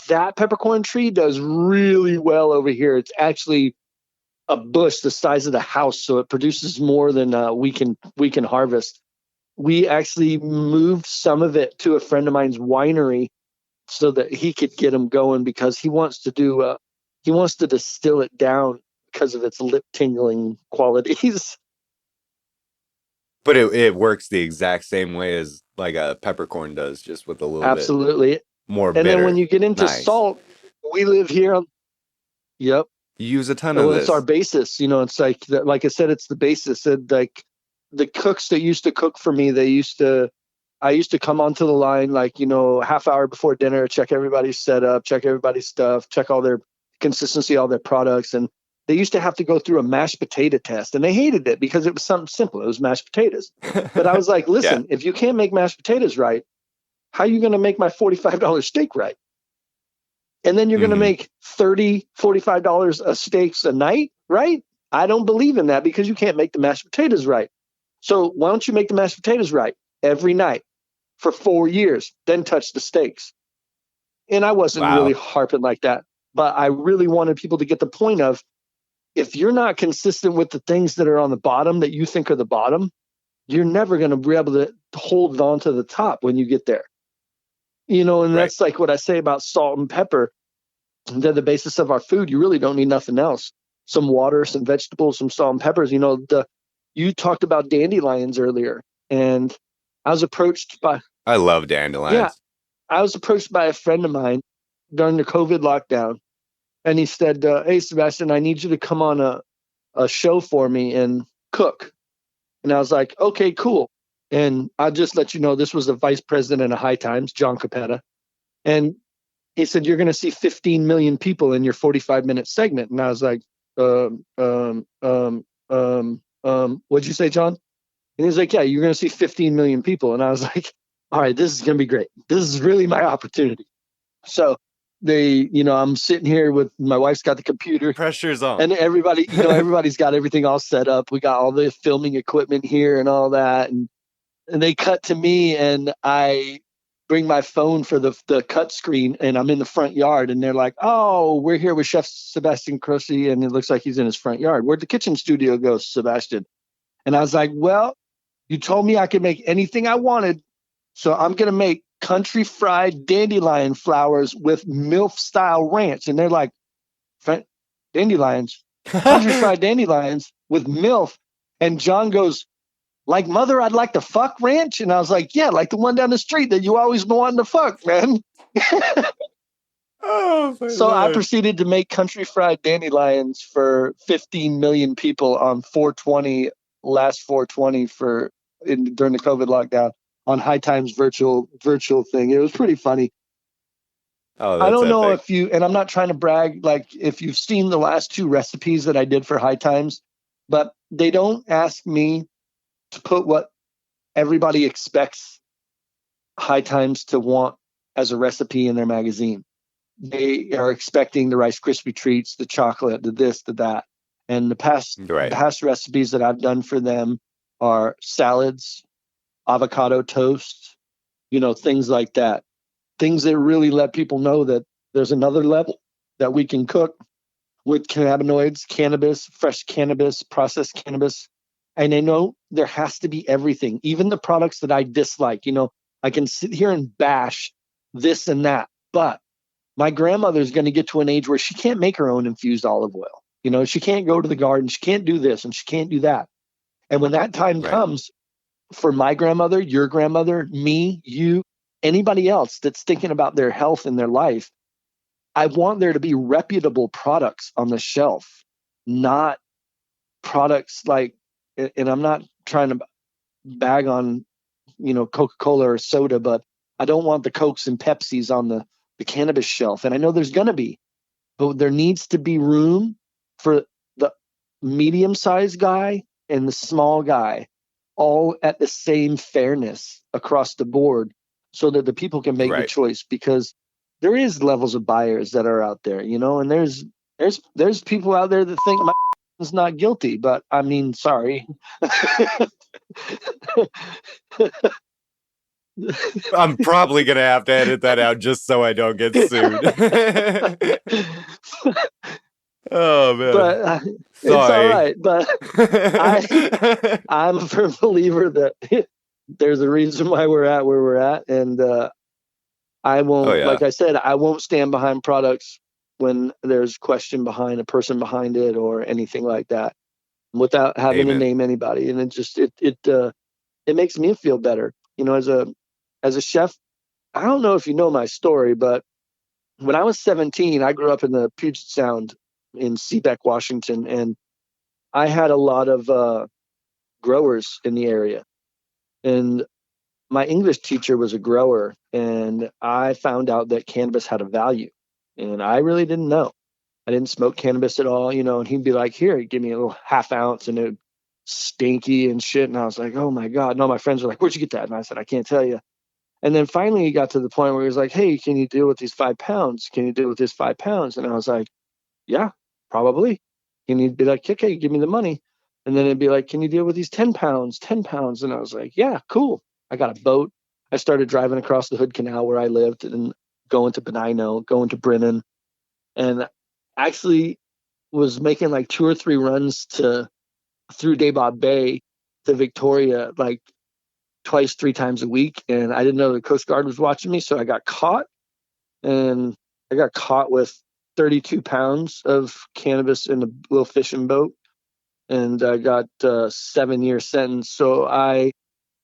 that peppercorn tree does really well over here. It's actually a bush the size of the house, so it produces more than we can harvest. We actually moved some of it to a friend of mine's winery so that he could get them going because he wants to distill it down because of its lip tingling qualities. But it works the exact same way as like a peppercorn does, just with a little bit Absolutely. more And then when bitter. you get into Nice. salt, we live here. Yep. You use a ton of Well, it's our this. basis. It's like I said, it's the basis. And like the cooks that used to cook for me, I used to come onto the line like, half hour before dinner, check everybody's setup, check everybody's stuff, check all their consistency, all their products. And they used to have to go through a mashed potato test, and they hated it because it was something simple. It was mashed potatoes. But I was like, Yeah. listen, if you can't make mashed potatoes right, how are you going to make my $45 steak right? And then you're going to Hmm. make $30, $45 a steaks a night, right? I don't believe in that because you can't make the mashed potatoes right. So why don't you make the mashed potatoes right every night for 4 years, then touch the steaks? And I wasn't really Wow. harping like that, but I really wanted people to get the point of if you're not consistent with the things that are on the bottom that you think are the bottom, you're never going to be able to hold on to the top when you get there. And Right. that's like what I say about salt and pepper. They're the basis of our food. You really don't need nothing else. Some water, some vegetables, some salt and peppers. You talked about dandelions earlier, and I was approached by I love yeah, dandelions. I was approached by a friend of mine during the COVID lockdown, and he said, "Hey, Sebastian, I need you to come on a show for me and cook." And I was like, "Okay, cool." And I'll just let you know, this was the vice president of High Times, John Capetta, and he said, "You're going to see 15 million people in your 45-minute segment." And I was like, what'd you say, John? And he's like, "Yeah, you're going to see 15 million people." And I was like, "All right, this is going to be great. This is really my opportunity." So I'm sitting here with my wife's got the computer Pressure's on. and everybody, everybody's got everything all set up. We got all the filming equipment here and all that. And they cut to me, and I bring my phone for the cut screen, and I'm in the front yard, and they're like, "Oh, we're here with Chef Sebastian Carosi," and it looks like he's in his front yard. "Where'd the kitchen studio go, Sebastian?" And I was like, "Well, you told me I could make anything I wanted, so I'm gonna make country fried dandelion flowers with MILF style ranch." And they're like, "Dandelions, country fried dandelions with MILF?" And John goes, "Like mother, I'd like to fuck ranch." And I was like, "Yeah, like the one down the street that you always been wanting to fuck, man." Oh my So I lord. proceeded to make country fried dandelions for 15 million people on 420, last 420 during the COVID lockdown on High Times virtual thing. It was pretty funny. Oh, I that's don't know epic. if and I'm not trying to brag, like if you've seen the last two recipes that I did for High Times, but they don't ask me to put what everybody expects High Times to want as a recipe in their magazine. They are expecting the Rice Krispie treats, the chocolate, the this, the that. And the Right. past recipes that I've done for them are salads, avocado toast, things like that. Things that really let people know that there's another level that we can cook with cannabinoids, cannabis, fresh cannabis, processed cannabis. And I know there has to be everything, even the products that I dislike. I can sit here and bash this and that, but my grandmother's going to get to an age where she can't make her own infused olive oil. She can't go to the garden, she can't do this, and she can't do that. And when that time Right. comes, for my grandmother, your grandmother, me, you, anybody else that's thinking about their health and their life, I want there to be reputable products on the shelf, not products like, and I'm not trying to bag on, Coca-Cola or soda, but I don't want the Cokes and Pepsis on the cannabis shelf. And I know there's going to be, but there needs to be room for the medium-sized guy and the small guy all at the same fairness across the board so that the people can make the Right. choice, because there is levels of buyers that are out there, and there's people out there that think my is not guilty, but I mean, sorry. I'm probably going to have to edit that out just so I don't get sued. Oh, man. But it's all Sorry. right. But I'm a firm believer that there's a reason why we're at where we're at, and I Oh, won't, yeah. like I said, I won't stand behind products when there's question behind a person behind it or anything like that, without having to Amen. name anybody. And it makes me feel better, as a chef. I don't know if you know my story, but when I was 17, I grew up in the Puget Sound in Seabeck, Washington, and I had a lot of growers in the area. And my English teacher was a grower, and I found out that cannabis had a value. And I really didn't know. I didn't smoke cannabis at all, and he'd be like, here, give me a little half ounce, and it stinky and shit. And I was like, oh my God. And all my friends were like, where'd you get that? And I said, I can't tell you. And then finally he got to the point where he was like, hey, can you deal with these 5 pounds? Can you deal with this 5 pounds? And I was like, yeah, probably. And he'd be like, okay, give me the money. And then it'd be like, can you deal with these 10 pounds, 10 pounds? And I was like, yeah, cool. I got a boat. I started driving across the Hood Canal where I lived and going to Benigno, going to Brennan, and actually was making like 2 or 3 runs through Daybod Bay to Victoria, like twice, 3 times a week. And I didn't know the Coast Guard was watching me. So I got caught, and I got caught with 32 pounds of cannabis in a little fishing boat. And I got a 7-year sentence. So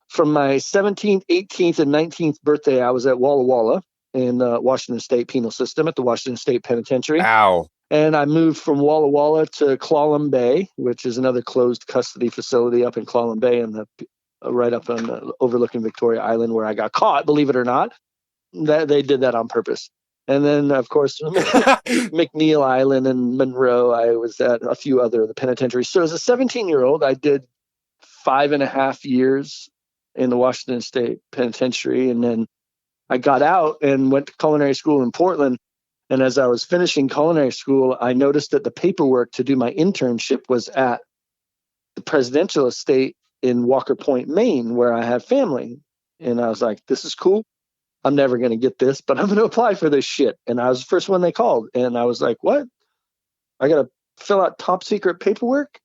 from my 17th, 18th, and 19th birthday, I was at Walla Walla in Washington State Penal System at the Washington State Penitentiary. Ow. And I moved from Walla Walla to Clallam Bay, which is another closed custody facility up in Clallam Bay, and right up on overlooking Victoria Island, where I got caught. Believe it or not, that they did that on purpose. And then, of course, McNeil Island and Monroe. I was at a few other of the penitentiaries. So as a 17-year-old, I did 5.5 years in the Washington State Penitentiary, and then I got out and went to culinary school in Portland. And as I was finishing culinary school, I noticed that the paperwork to do my internship was at the presidential estate in Walker Point, Maine, where I have family. And I was like, this is cool. I'm never going to get this, but I'm going to apply for this shit. And I was the first one they called. And I was like, what? I got to fill out top secret paperwork?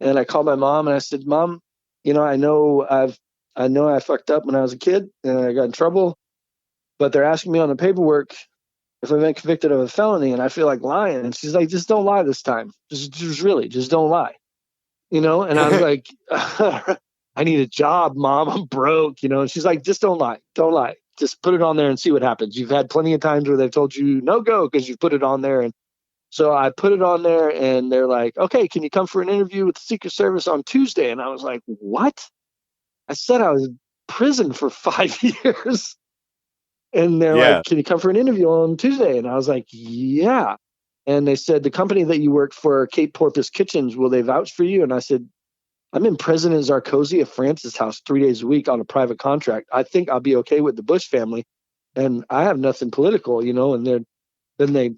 And I called my mom and I said, Mom, I know I fucked up when I was a kid and I got in trouble, but they're asking me on the paperwork if I've been convicted of a felony, and I feel like lying. And she's like, just don't lie this time. Just don't lie. And I was like, I need a job, Mom. I'm broke, and she's like, just don't lie. Don't lie. Just put it on there and see what happens. You've had plenty of times where they've told you no go because you've put it on there. And so I put it on there, and they're like, okay, can you come for an interview with the Secret Service on Tuesday? And I was like, what? I said I was in prison for 5 years. And they're Yeah. like, can you come for an interview on Tuesday? And I was like, yeah. And they said, the company that you work for, Cape Porpoise Kitchens, will they vouch for you? And I said, I'm in President Sarkozy of France's house 3 days a week on a private contract. I think I'll be okay with the Bush family. And I have nothing political, and then they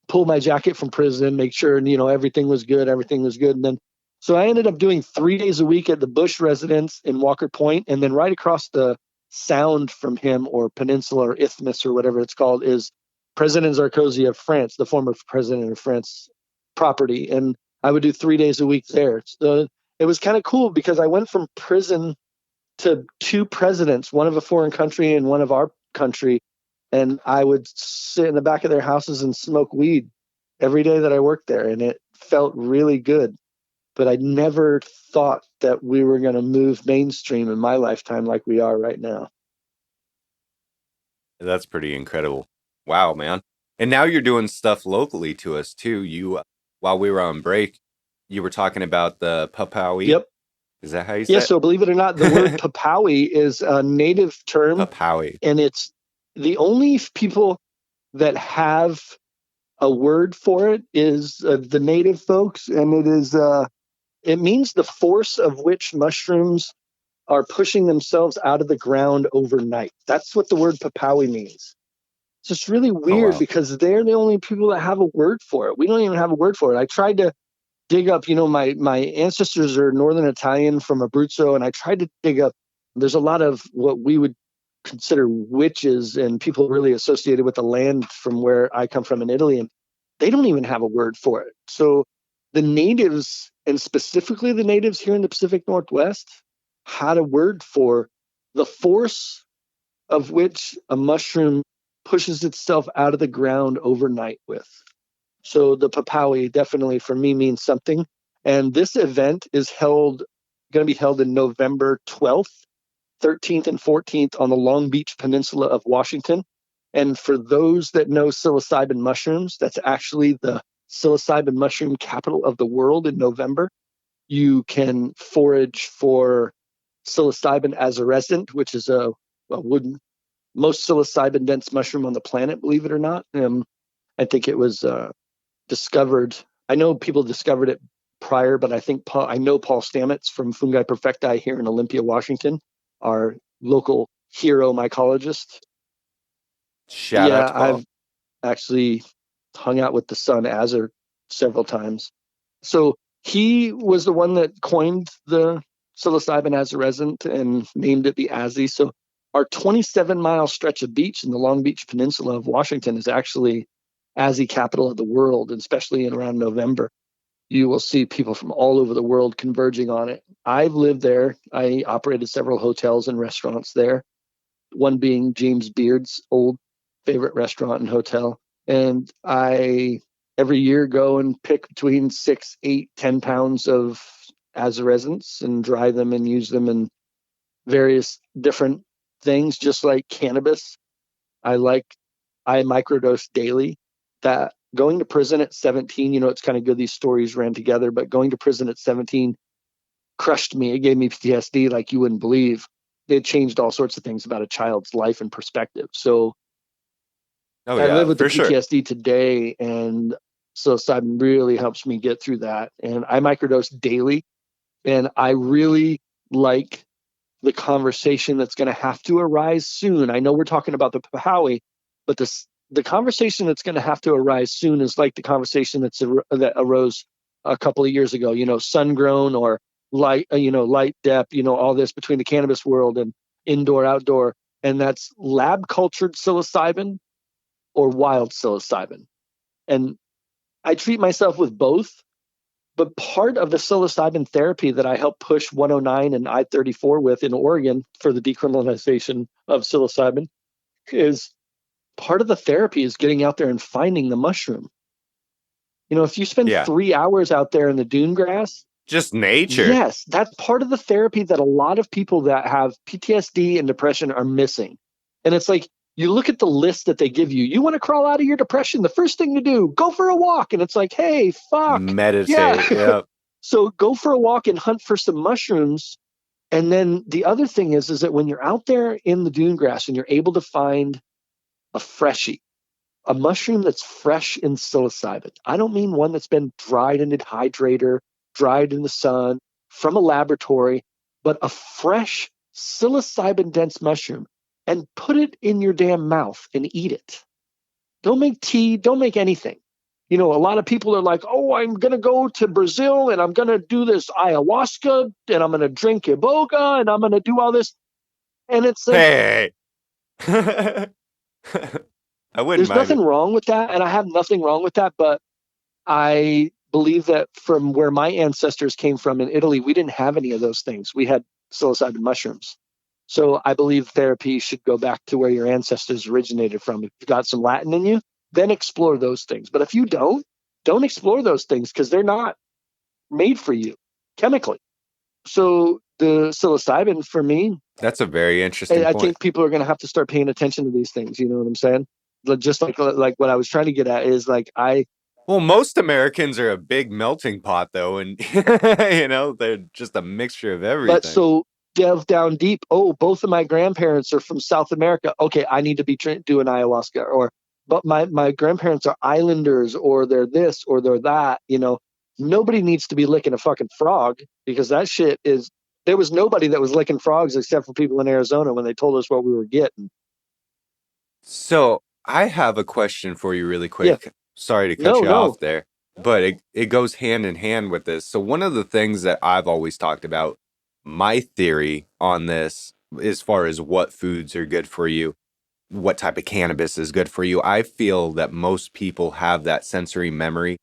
pull my jacket from prison, make sure, everything was good. And then, so I ended up doing 3 days a week at the Bush residence in Walker Point. And then right across the sound from him, or peninsula or isthmus or whatever it's called, is President Sarkozy of France, the former president of France property. And I would do 3 days a week there. So it was kind of cool because I went from prison to 2 presidents, one of a foreign country and one of our country. And I would sit in the back of their houses and smoke weed every day that I worked there. And it felt really good. but I never thought that we were going to move mainstream in my lifetime like we are right now. That's pretty incredible. Wow, man. And now you're doing stuff locally to us too. While we were on break, you were talking about the papawi. Yep. Is that how you Yeah. say So believe it or not, the word it? papawi is a native term, Papawi. and it's the only people that have a word for it is the native folks, and it means the force of which mushrooms are pushing themselves out of the ground overnight. That's what the word papawi means. So it's really Oh weird wow. because they're the only people that have a word for it. We don't even have a word for it. I tried to dig up, my ancestors are Northern Italian from Abruzzo, and I tried to dig up. There's a lot of what we would consider witches and people really associated with the land from where I come from in Italy, and they don't even have a word for it. So the natives, and specifically the natives here in the Pacific Northwest, had a word for the force of which a mushroom pushes itself out of the ground overnight with. So the Papawi definitely for me means something. And this event is going to be held in November 12th, 13th, and 14th on the Long Beach Peninsula of Washington. And for those that know psilocybin mushrooms, that's actually the psilocybin mushroom capital of the world in November. You can forage for psilocybin azarescent, which is a wooden, most psilocybin dense mushroom on the planet, believe it or not. I think it was discovered. I know people discovered it prior, but I know Paul Stamets from Fungi Perfecti here in Olympia, Washington, our local hero mycologist. Shout out Yeah, to Paul. I've actually hung out with the son Azar several times. So he was the one that coined the psilocybin azarescent and named it the Azzy. So our 27-mile stretch of beach in the Long Beach Peninsula of Washington is actually Azzy capital of the world, and especially in around November. You will see people from all over the world converging on it. I've lived there. I operated several hotels and restaurants there, one being James Beard's old favorite restaurant and hotel. And I every year go and pick between 6, 8, 10 pounds of azarescents and dry them and use them in various different things, just like cannabis. I like I microdose daily. That going to prison at 17, it's kind of good these stories ran together, but going to prison at 17 crushed me. It gave me PTSD like you wouldn't believe. It changed all sorts of things about a child's life and perspective. So Oh I yeah, live with the for sure. PTSD today, and psilocybin really helps me get through that. And I microdose daily, and I really like the conversation that's going to have to arise soon. I know we're talking about the Pahawi, but the conversation that's going to have to arise soon is like the conversation that arose a couple of years ago. Sun grown or light, light depth. All this between the cannabis world and indoor outdoor, and that's lab cultured psilocybin or wild psilocybin. And I treat myself with both. But part of the psilocybin therapy that I helped push 109 and I-34 with in Oregon for the decriminalization of psilocybin is part of the therapy is getting out there and finding the mushroom. If you spend Yeah. 3 hours out there in the dune grass, Just nature. yes, that's part of the therapy that a lot of people that have PTSD and depression are missing. And it's like, you look at the list that they give you. You want to crawl out of your depression? The first thing to do, go for a walk. And it's like, hey, fuck. Yeah. Meditate. Yep. So go for a walk and hunt for some mushrooms. And then the other thing is that when you're out there in the dune grass and you're able to find a freshie, a mushroom that's fresh in psilocybin. I don't mean one that's been dried in a dehydrator, dried in the sun from a laboratory, but a fresh psilocybin dense mushroom, and put it in your damn mouth and eat it. Don't make tea, don't make anything. A lot of people are like, oh, I'm going to go to Brazil and I'm going to do this ayahuasca and I'm going to drink iboga and I'm going to do all this. And it's like, Hey. I wouldn't there's mind nothing it. wrong with that. And I have nothing wrong with that. But I believe that from where my ancestors came from in Italy, we didn't have any of those things. We had psilocybin mushrooms. So I believe therapy should go back to where your ancestors originated from. If you've got some Latin in you, then explore those things. But if you don't explore those things because they're not made for you. chemically. So the psilocybin for me, That's a very interesting I point. think people are going to have to start paying attention to these things. You know what I'm saying? Just like what I was trying to get at is like Well, most Americans are a big melting pot, though, and they're just a mixture of but everything. so delve down deep. Oh, both of my grandparents are from South America. Okay, I need to be doing ayahuasca. Or, but my grandparents are islanders, or they're this, or they're that. Nobody needs to be licking a fucking frog because that shit is. There was nobody that was licking frogs except for people in Arizona when they told us what we were getting. So I have a question for you really Yeah, quick. Sorry to cut no, you no. off there, but it goes hand in hand with this. So one of the things that I've always talked about, my theory on this, as far as what foods are good for you, what type of cannabis is good for you, I feel that most people have that sensory memory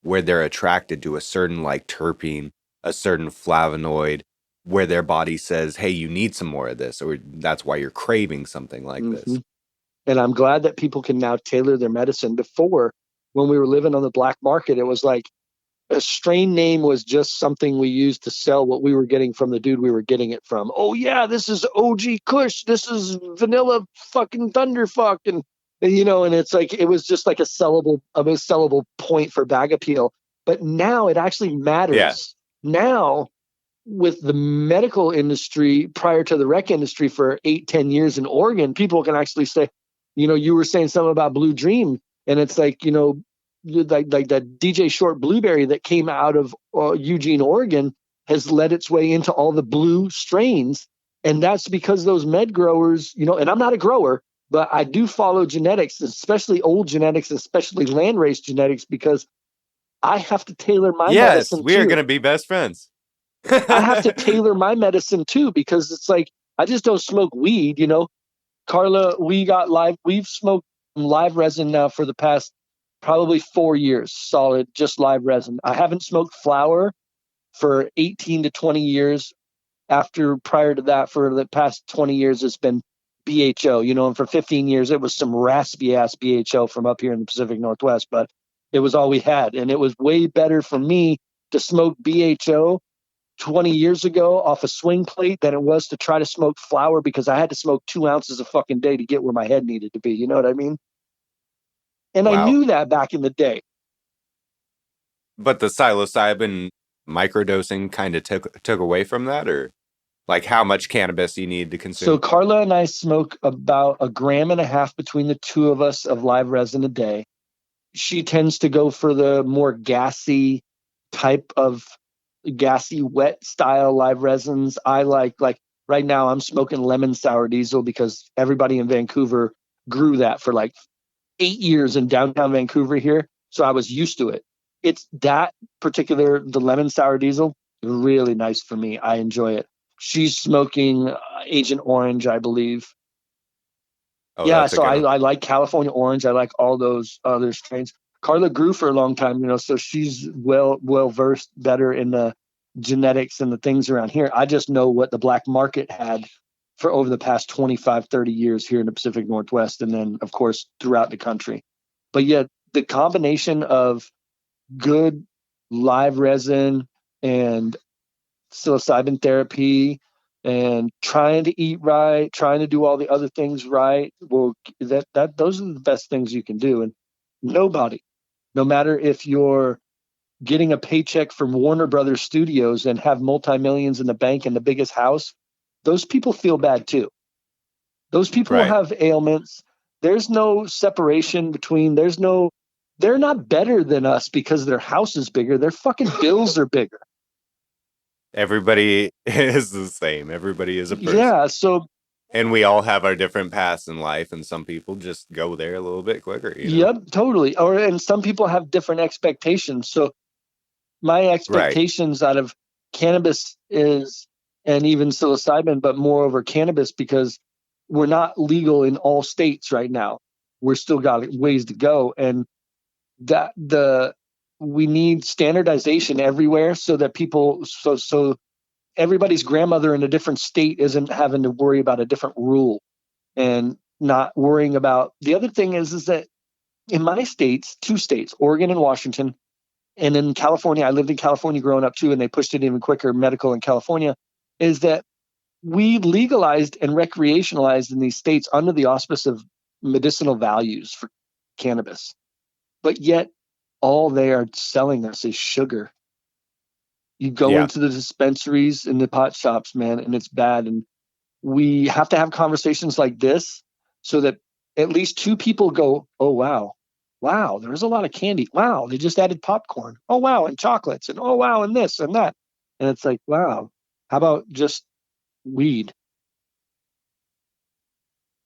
where they're attracted to a certain like terpene, a certain flavonoid, where their body says, hey, you need some more of this, or that's why you're craving something like Hmm. this. And I'm glad that people can now tailor their medicine. Before, when we were living on the black market, it was like a strain name was just something we used to sell what we were getting from the dude we were getting it from. Oh yeah, this is OG Kush. This is vanilla fucking thunderfuck, and it's like it was just like a sellable point for bag appeal. But now it actually Yeah. matters. Now with the medical industry prior to the rec industry for 8-10 years in Oregon, people can actually say, you were saying something about Blue Dream, and it's like, like that DJ Short Blueberry that came out of Eugene, Oregon, has led its way into all the blue strains, and that's because those med growers, and I'm not a grower, but I do follow genetics, especially old genetics, especially landrace genetics, because I have to tailor my Yes, medicine we are too. going to be best friends. I have to tailor my medicine too because it's like I just don't smoke weed, Carla, we've smoked live resin now for the past probably 4 years, solid, just live resin. I haven't smoked flower for 18 to 20 years. Prior to that, for the past 20 years, it's been BHO, and for 15 years, it was some raspy ass BHO from up here in the Pacific Northwest, but it was all we had. And it was way better for me to smoke BHO 20 years ago off a swing plate than it was to try to smoke flower because I had to smoke 2 ounces a fucking day to get where my head needed to be. You know what I mean? And I Wow. knew that back in the day. But the psilocybin microdosing kind of took away from that, or like how much cannabis you need to So consume? Carla and I smoke about 1.5 grams between the two of us of live resin a day. She tends to go for the more gassy type of gassy wet style live resins. I like right now I'm smoking lemon sour diesel because everybody in Vancouver grew that for like 8 years in downtown Vancouver here, so I was used to it. It's that particular, the lemon sour diesel, really nice for me. I enjoy it. She's smoking Agent Orange, I believe. Oh, Yeah, that's a so good I, one. I like California Orange. I like all those other strains. Carla grew for a long time, so she's well versed, better in the genetics and the things around here. I just know what the black market had for over the past 25, 30 years here in the Pacific Northwest, and then of course throughout the country. But yet the combination of good live resin and psilocybin therapy and trying to eat right, trying to do all the other things right, well, that those are the best things you can do. And nobody, no matter if you're getting a paycheck from Warner Brothers Studios and have multi-millions in the bank and the biggest house, those people feel bad too. Those people Right. have ailments. There's no separation between, they're not better than us because their house is bigger. Their fucking bills are bigger. Everybody is the same. Everybody is a person. Yeah. So, And we all have our different paths in life, and some people just go there a little bit quicker. yep, totally. And some people have different expectations. So, my Right. expectations out of cannabis is, and even psilocybin, but moreover cannabis, because we're not legal in all states right now. We're still got ways to go. And that we need standardization everywhere so that so everybody's grandmother in a different state isn't having to worry about a different rule and not worrying about the other thing is that in my states, two states, Oregon and Washington, and in California, I lived in California growing up too, and they pushed it even quicker, medical in California, is that we legalized and recreationalized in these states under the auspice of medicinal values for cannabis. But yet, all they are selling us is sugar. You go Yeah. into the dispensaries and the pot shops, man, and it's bad. And we have to have conversations like this so that at least two people go, oh, wow. Wow, there's a lot of candy. Wow, they just added popcorn. Oh, wow, and chocolates. And oh, wow, and this and that. And it's like, wow, how about just weed?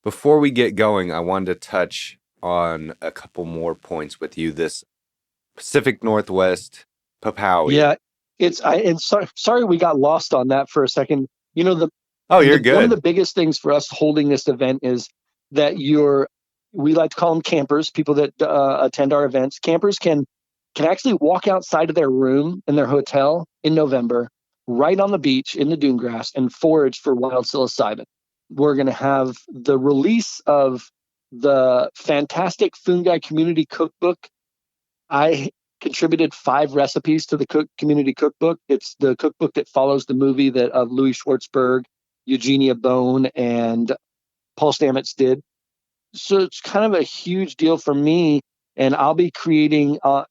Before we get going, I wanted to touch on a couple more points with you. This Pacific Northwest Papawi. Yeah, sorry we got lost on that for a second. You know, Oh, you're one of the good. biggest things for us holding this event is that we like to call them campers, people that attend our events. Campers can actually walk outside of their room in their hotel in November, right on the beach in the dune grass, and forage for wild psilocybin. We're going to have the release of the fantastic Fungi Community Cookbook. I contributed 5 recipes to the community cookbook. It's the cookbook that follows the movie that of Louis Schwartzberg, Eugenia Bone, and Paul Stamets did. So it's kind of a huge deal for me. And I'll be creating we'll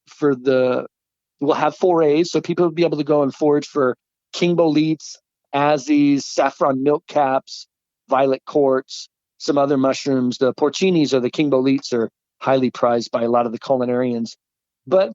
have 4As, so people will be able to go and forage for king boletes, azzies, saffron milk caps, violet quartz, some other mushrooms. The porcinis or the king boletes are highly prized by a lot of the culinarians. But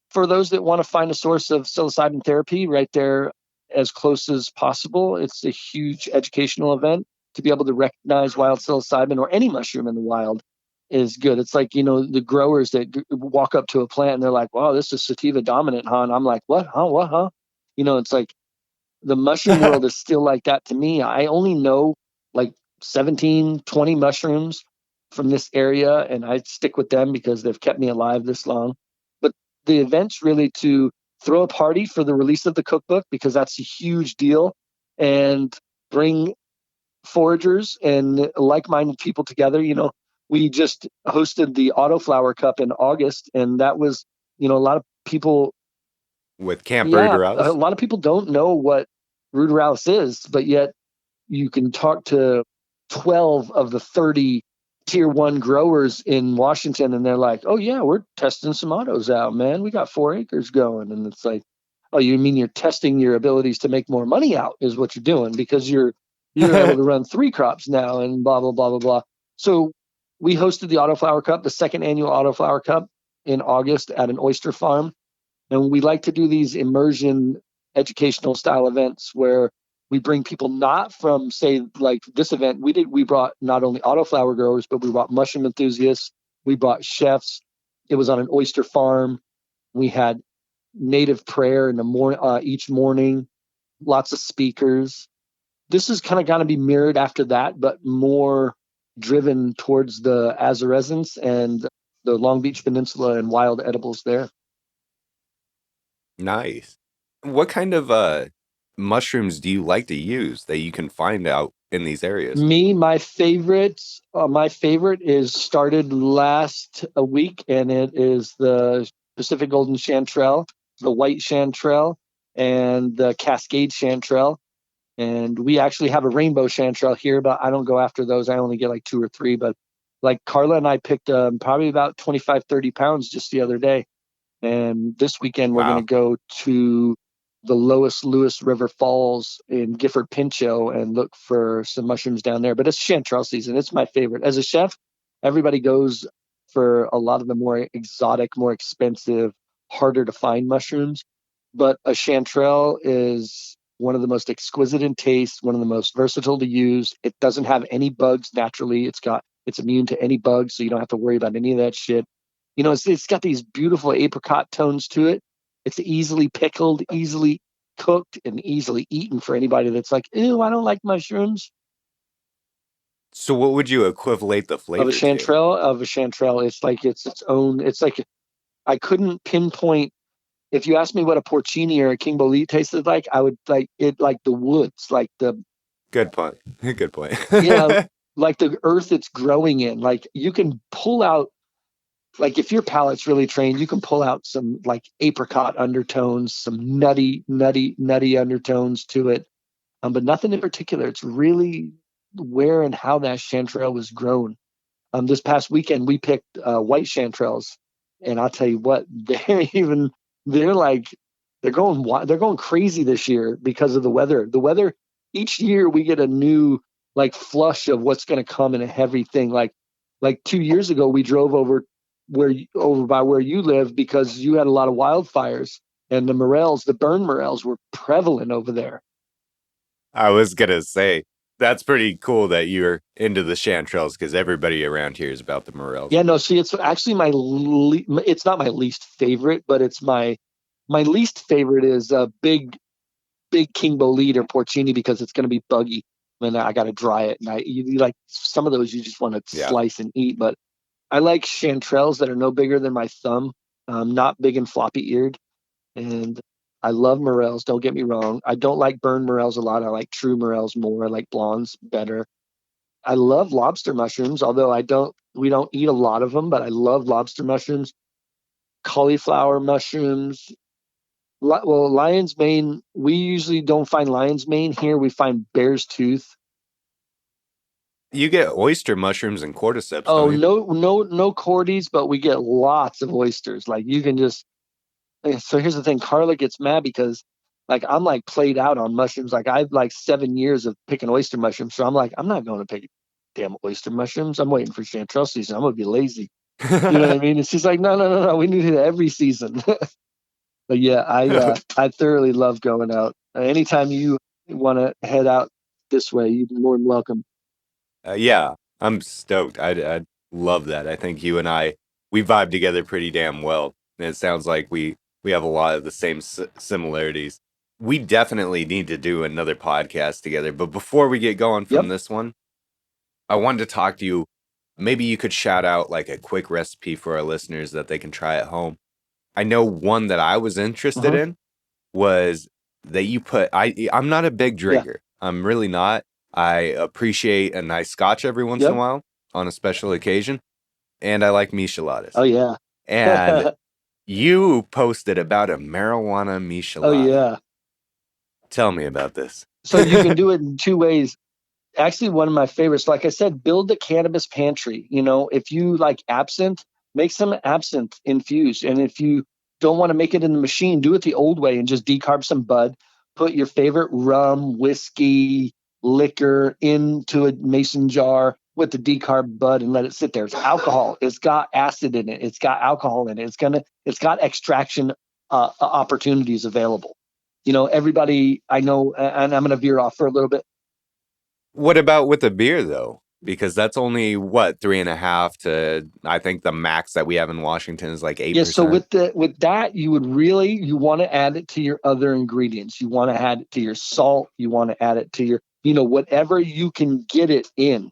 for those that want to find a source of psilocybin therapy right there as close as possible, it's a huge educational event to be able to recognize wild psilocybin or any mushroom in the wild is good. It's like, the growers that walk up to a plant and they're like, wow, this is sativa dominant, huh? And I'm like, what, huh? What, huh? It's like the mushroom world is still like that to me. I only know like 17, 20 mushrooms from this area, and I stick with them because they've kept me alive this long. But the event's really to throw a party for the release of the cookbook because that's a huge deal, and bring foragers and like-minded people together. We just hosted the Autoflower Cup in August, and that was, a lot of people. With Camp Yeah, a Ruderouse. lot of people don't know what Rude Rouse is, but yet you can talk to 12 of the 30 tier 1 growers in Washington, and they're like, oh, yeah, we're testing some autos out, man. We got 4 acres going. And it's like, oh, you mean you're testing your abilities to make more money out is what you're doing because you're able to run 3 crops now and blah, blah, blah, blah, blah. So we hosted the Autoflower Cup, the second annual Autoflower Cup in August at an oyster farm. And we like to do these immersion educational style events where we bring people not from, say, like this event. We brought not only autoflower growers, but we brought mushroom enthusiasts. We brought chefs. It was on an oyster farm. We had native prayer in the each morning. Lots of speakers. This is kind of going to be mirrored after that, but more driven towards the azarescence and the Long Beach Peninsula and wild edibles there. Nice. What kind of mushrooms do you like to use that you can find out in these areas? My favorite is started last a week, and it is the Pacific Golden Chanterelle, the White Chanterelle, and the Cascade Chanterelle. And we actually have a rainbow chanterelle here, but I don't go after those. I only get like 2 or 3. But like Carla and I picked probably about 25, 30 pounds just the other day. And this weekend, we're going to Wow. go to the Lois Lewis River Falls in Gifford Pinchot and look for some mushrooms down there. But it's chanterelle season. It's my favorite. As a chef, everybody goes for a lot of the more exotic, more expensive, harder to find mushrooms. But a chanterelle is one of the most exquisite in taste, one of the most versatile to use. It doesn't have any bugs naturally. It's immune to any bugs, so you don't have to worry about any of that shit. It's got these beautiful apricot tones to it. It's easily pickled, easily cooked, and easily eaten for anybody that's like, ew, I don't like mushrooms. So what would you equivalate the Of a flavor to? chanterelle, it's like it's its own. It's like I couldn't pinpoint. If you asked me what a porcini or a king bolete tasted like, I would like it like the woods, like the Good point. Good point. yeah, like the earth it's growing in. Like you can pull out like if your palate's really trained, you can pull out some like apricot undertones, some nutty undertones to it, but nothing in particular. It's really where and how that chanterelle was grown. This past weekend we picked white chanterelles, and I'll tell you what, they're like they're going crazy this year because of the weather. The weather each year we get a new like flush of what's going to come in a heavy thing. Like 2 years ago we drove over by where you live because you had a lot of wildfires, and the burn morels were prevalent over there. I was gonna say that's pretty cool that you're into the chanterelles because everybody around here is about the morels. Yeah, no, see, it's actually it's not my least favorite, but it's my least favorite is a big King Bolete or Porcini because it's going to be buggy and I got to dry it. And you like some of those you just want to Yeah. slice and eat, but I like chanterelles that are no bigger than my thumb, not big and floppy eared. And I love morels. Don't get me wrong. I don't like burned morels a lot. I like true morels more. I like blondes better. I love lobster mushrooms, although we don't eat a lot of them, but I love lobster mushrooms, cauliflower mushrooms. Well, lion's mane, we usually don't find lion's mane here. We find bear's tooth. You get oyster mushrooms and cordyceps, Oh, don't you? no cordy's, but we get lots of oysters. Like you can just, so here's the thing. Carla gets mad because like I'm like played out on mushrooms. Like I've like 7 years of picking oyster mushrooms. So I'm like, I'm not going to pick damn oyster mushrooms. I'm waiting for chanterelle season. I'm going to be lazy. You know what I mean? And she's like, no. We need it every season. But yeah, I thoroughly love going out. Anytime you want to head out this way, you're more than welcome. Yeah, I'm stoked. I love that. I think you and we vibe together pretty damn well. And it sounds like we have a lot of the same similarities. We definitely need to do another podcast together. But before we get going from Yep. this one, I wanted to talk to you. Maybe you could shout out like a quick recipe for our listeners that they can try at home. I know one that I was interested in was that you put. I'm not a big drinker. I'm really not. I appreciate a nice scotch every once in a while on a special occasion, and I like micheladas. Oh yeah. And you posted about a marijuana michelada. Oh yeah. Tell me about this. So you can do it in two ways. Actually, one of my favorites, like I said, build the cannabis pantry. You know, if you like absinthe, make some absinthe infused. And if you don't want to make it in the machine, do it the old way and just decarb some bud. Put your favorite rum, whiskey, liquor into a mason jar with the decarb bud and let it sit there. It's alcohol. It's got acid in it. It's got alcohol in it. It's got extraction opportunities available. You know, everybody I know, and I'm going to veer off for a little bit. What about with a beer though? Because that's only what 3.5 to I think the max that we have in Washington is like 8%. Yeah, so with that, you want to add it to your other ingredients. You want to add it to your salt. You want to add it to your, whatever you can get it in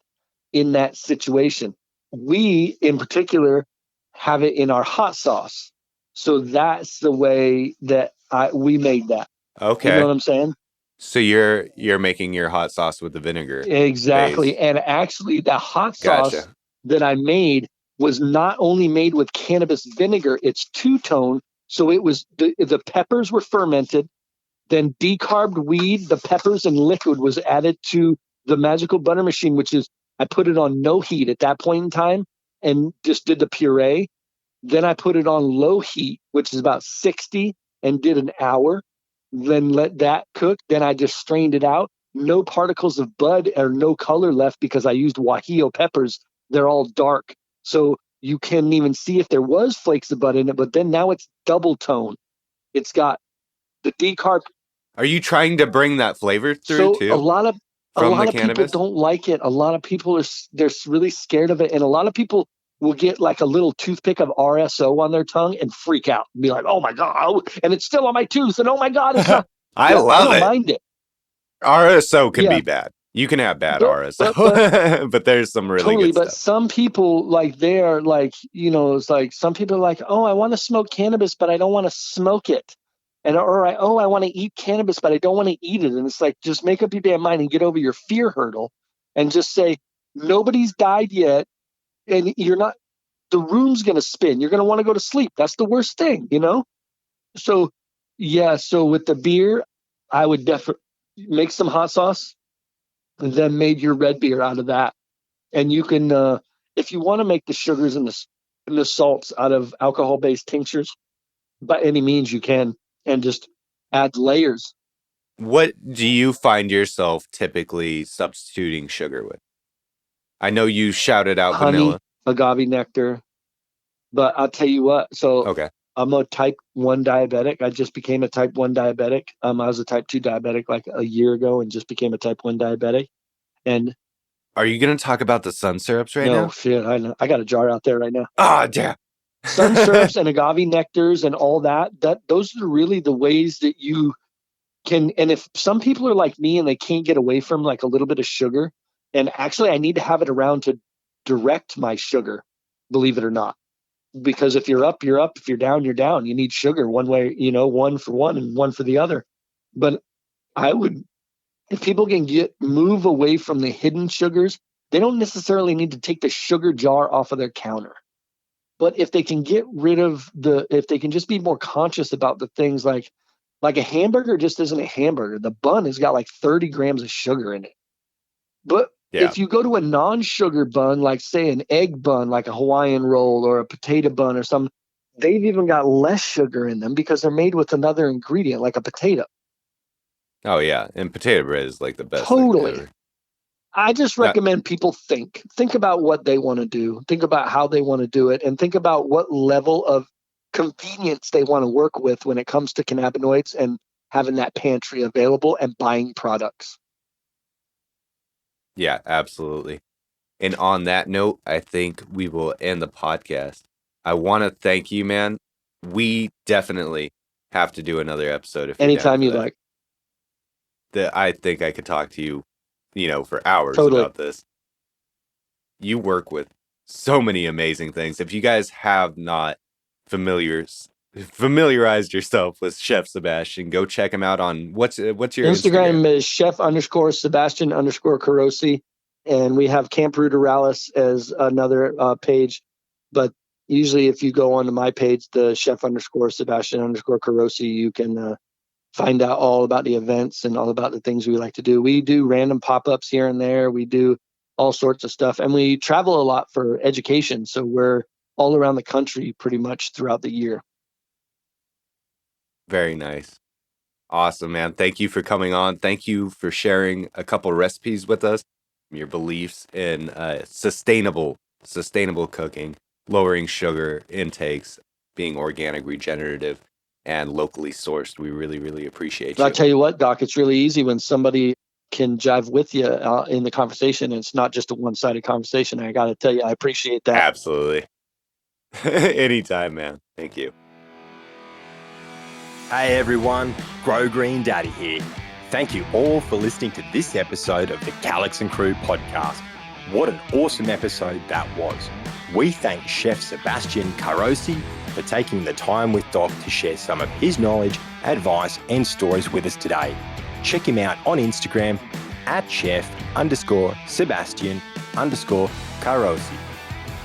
that situation. We, in particular, have it in our hot sauce. So that's the way that we made that. Okay. You know what I'm saying? So you're making your hot sauce with the vinegar. Exactly. base. And actually the hot sauce that I made was not only made with cannabis vinegar, it's two-tone. So it was the peppers were fermented, then decarbed weed, the peppers and liquid was added to the magical butter machine, which is I put it on no heat at that point in time and just did the puree. Then I put it on low heat, which is about 60, and did an hour. Then let that cook. Then I just strained it out. No particles of bud or no color left because I used Guajillo peppers. They're all dark. So you can't even see if there was flakes of bud in it. But then now it's double tone. It's got the decarb. Are you trying to bring that flavor through too? A lot of people don't like it. A lot of people they're really scared of it. And a lot of people will get like a little toothpick of RSO on their tongue and freak out and be like, oh my God, and it's still on my tooth. And oh my God, it's not. I don't mind it. RSO can be bad. You can have bad RSO, but there's some really good stuff. But some people like they are like, it's like some people are like, oh, I want to smoke cannabis, but I don't want to smoke it. I want to eat cannabis, but I don't want to eat it. And it's like, just make up your damn mind and get over your fear hurdle and just say, nobody's died yet. And the room's going to spin. You're going to want to go to sleep. That's the worst thing, So, yeah. So with the beer, I would definitely make some hot sauce and then made your red beer out of that. And you can, if you want to make the sugars and the salts out of alcohol-based tinctures, by any means you can, and just add layers. What do you find yourself typically substituting sugar with? I know you shouted out Honey, vanilla. agave nectar. But I'll tell you what, so Okay. I'm a type 1 diabetic. I just became a type 1 diabetic. I was a type 2 diabetic like a year ago and just became a type 1 diabetic. And are you going to talk about the sun syrups right now? no, shit, I know. I got a jar out there right now. Ah, damn. Sun syrups and agave nectars and all that, those are really the ways that you can. And if some people are like me and they can't get away from like a little bit of sugar, and actually I need to have it around to direct my sugar, believe it or not. Because if you're up, you're up. If you're down, you're down. You need sugar one way, one for one and one for the other. But if people can move away from the hidden sugars, they don't necessarily need to take the sugar jar off of their counter. But if they can if they can just be more conscious about the things like a hamburger just isn't a hamburger. The bun has got like 30 grams of sugar in it. But if you go to a non-sugar bun, like say an egg bun, like a Hawaiian roll or a potato bun or something, they've even got less sugar in them because they're made with another ingredient, like a potato. Oh, yeah. And potato bread is like the best Totally. thing ever. I just recommend people think about what they want to do, think about how they want to do it, and think about what level of convenience they want to work with when it comes to cannabinoids and having that pantry available and buying products. Yeah, absolutely. And on that note, I think we will end the podcast. I want to thank you, man. We definitely have to do another episode if anytime you like. I think I could talk to you, for hours Totally. about this. You work with so many amazing things. If you guys have not familiarized yourself with Chef Sebastian, go check him out on what's your Instagram? Is Chef_Sebastian_Carosi, and we have Camp Ruderalis as another page. But usually, if you go onto my page, the Chef_Sebastian_Carosi, you can find out all about the events and all about the things we like to do. We do random pop-ups here and there. We do all sorts of stuff, and we travel a lot for education. So we're all around the country pretty much throughout the year. Very nice. Awesome, man. Thank you for coming on. Thank you for sharing a couple recipes with us, your beliefs in sustainable cooking, lowering sugar intakes, being organic, regenerative, and locally sourced. We really, really appreciate you. I'll tell you what, Doc, it's really easy when somebody can jive with you in the conversation, and it's not just a one-sided conversation. I got to tell you, I appreciate that. Absolutely. Anytime, man. Thank you. Hey everyone, Grow Green Daddy here. Thank you all for listening to this episode of the Calyx and Crew podcast. What an awesome episode that was. We thank Chef Sebastian Carosi for taking the time with Doc to share some of his knowledge, advice, and stories with us today. Check him out on Instagram at chef_Sebastian_Carosi.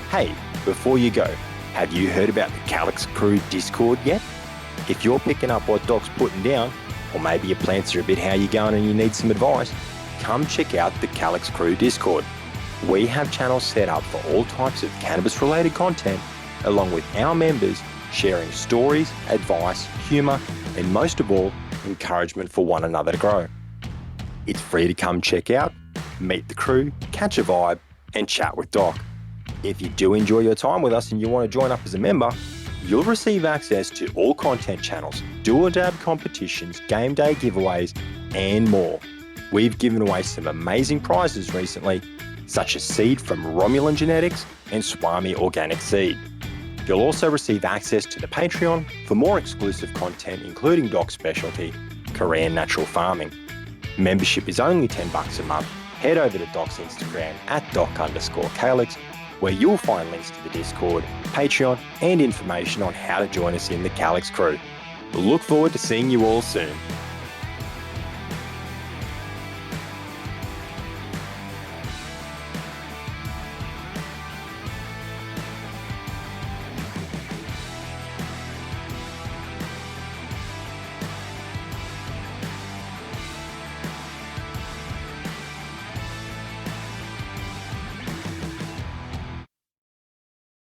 Hey, before you go, have you heard about the Calyx Crew Discord yet? If you're picking up what Doc's putting down, or maybe your plants are a bit how you going and you need some advice, come check out the Calyx Crew Discord. We have channels set up for all types of cannabis-related content, along with our members sharing stories, advice, humour, and most of all, encouragement for one another to grow. It's free to come check out, meet the crew, catch a vibe, and chat with Doc. If you do enjoy your time with us and you want to join up as a member, you'll receive access to all content channels, do or dab competitions, game day giveaways, and more. We've given away some amazing prizes recently, such as seed from Romulan Genetics and Swami Organic Seed. You'll also receive access to the Patreon for more exclusive content, including Doc's specialty, Korean natural farming. Membership is only $10 a month. Head over to Doc's Instagram at doc_Calyx, where you'll find links to the Discord, Patreon, and information on how to join us in the Calyx Crew. We'll look forward to seeing you all soon.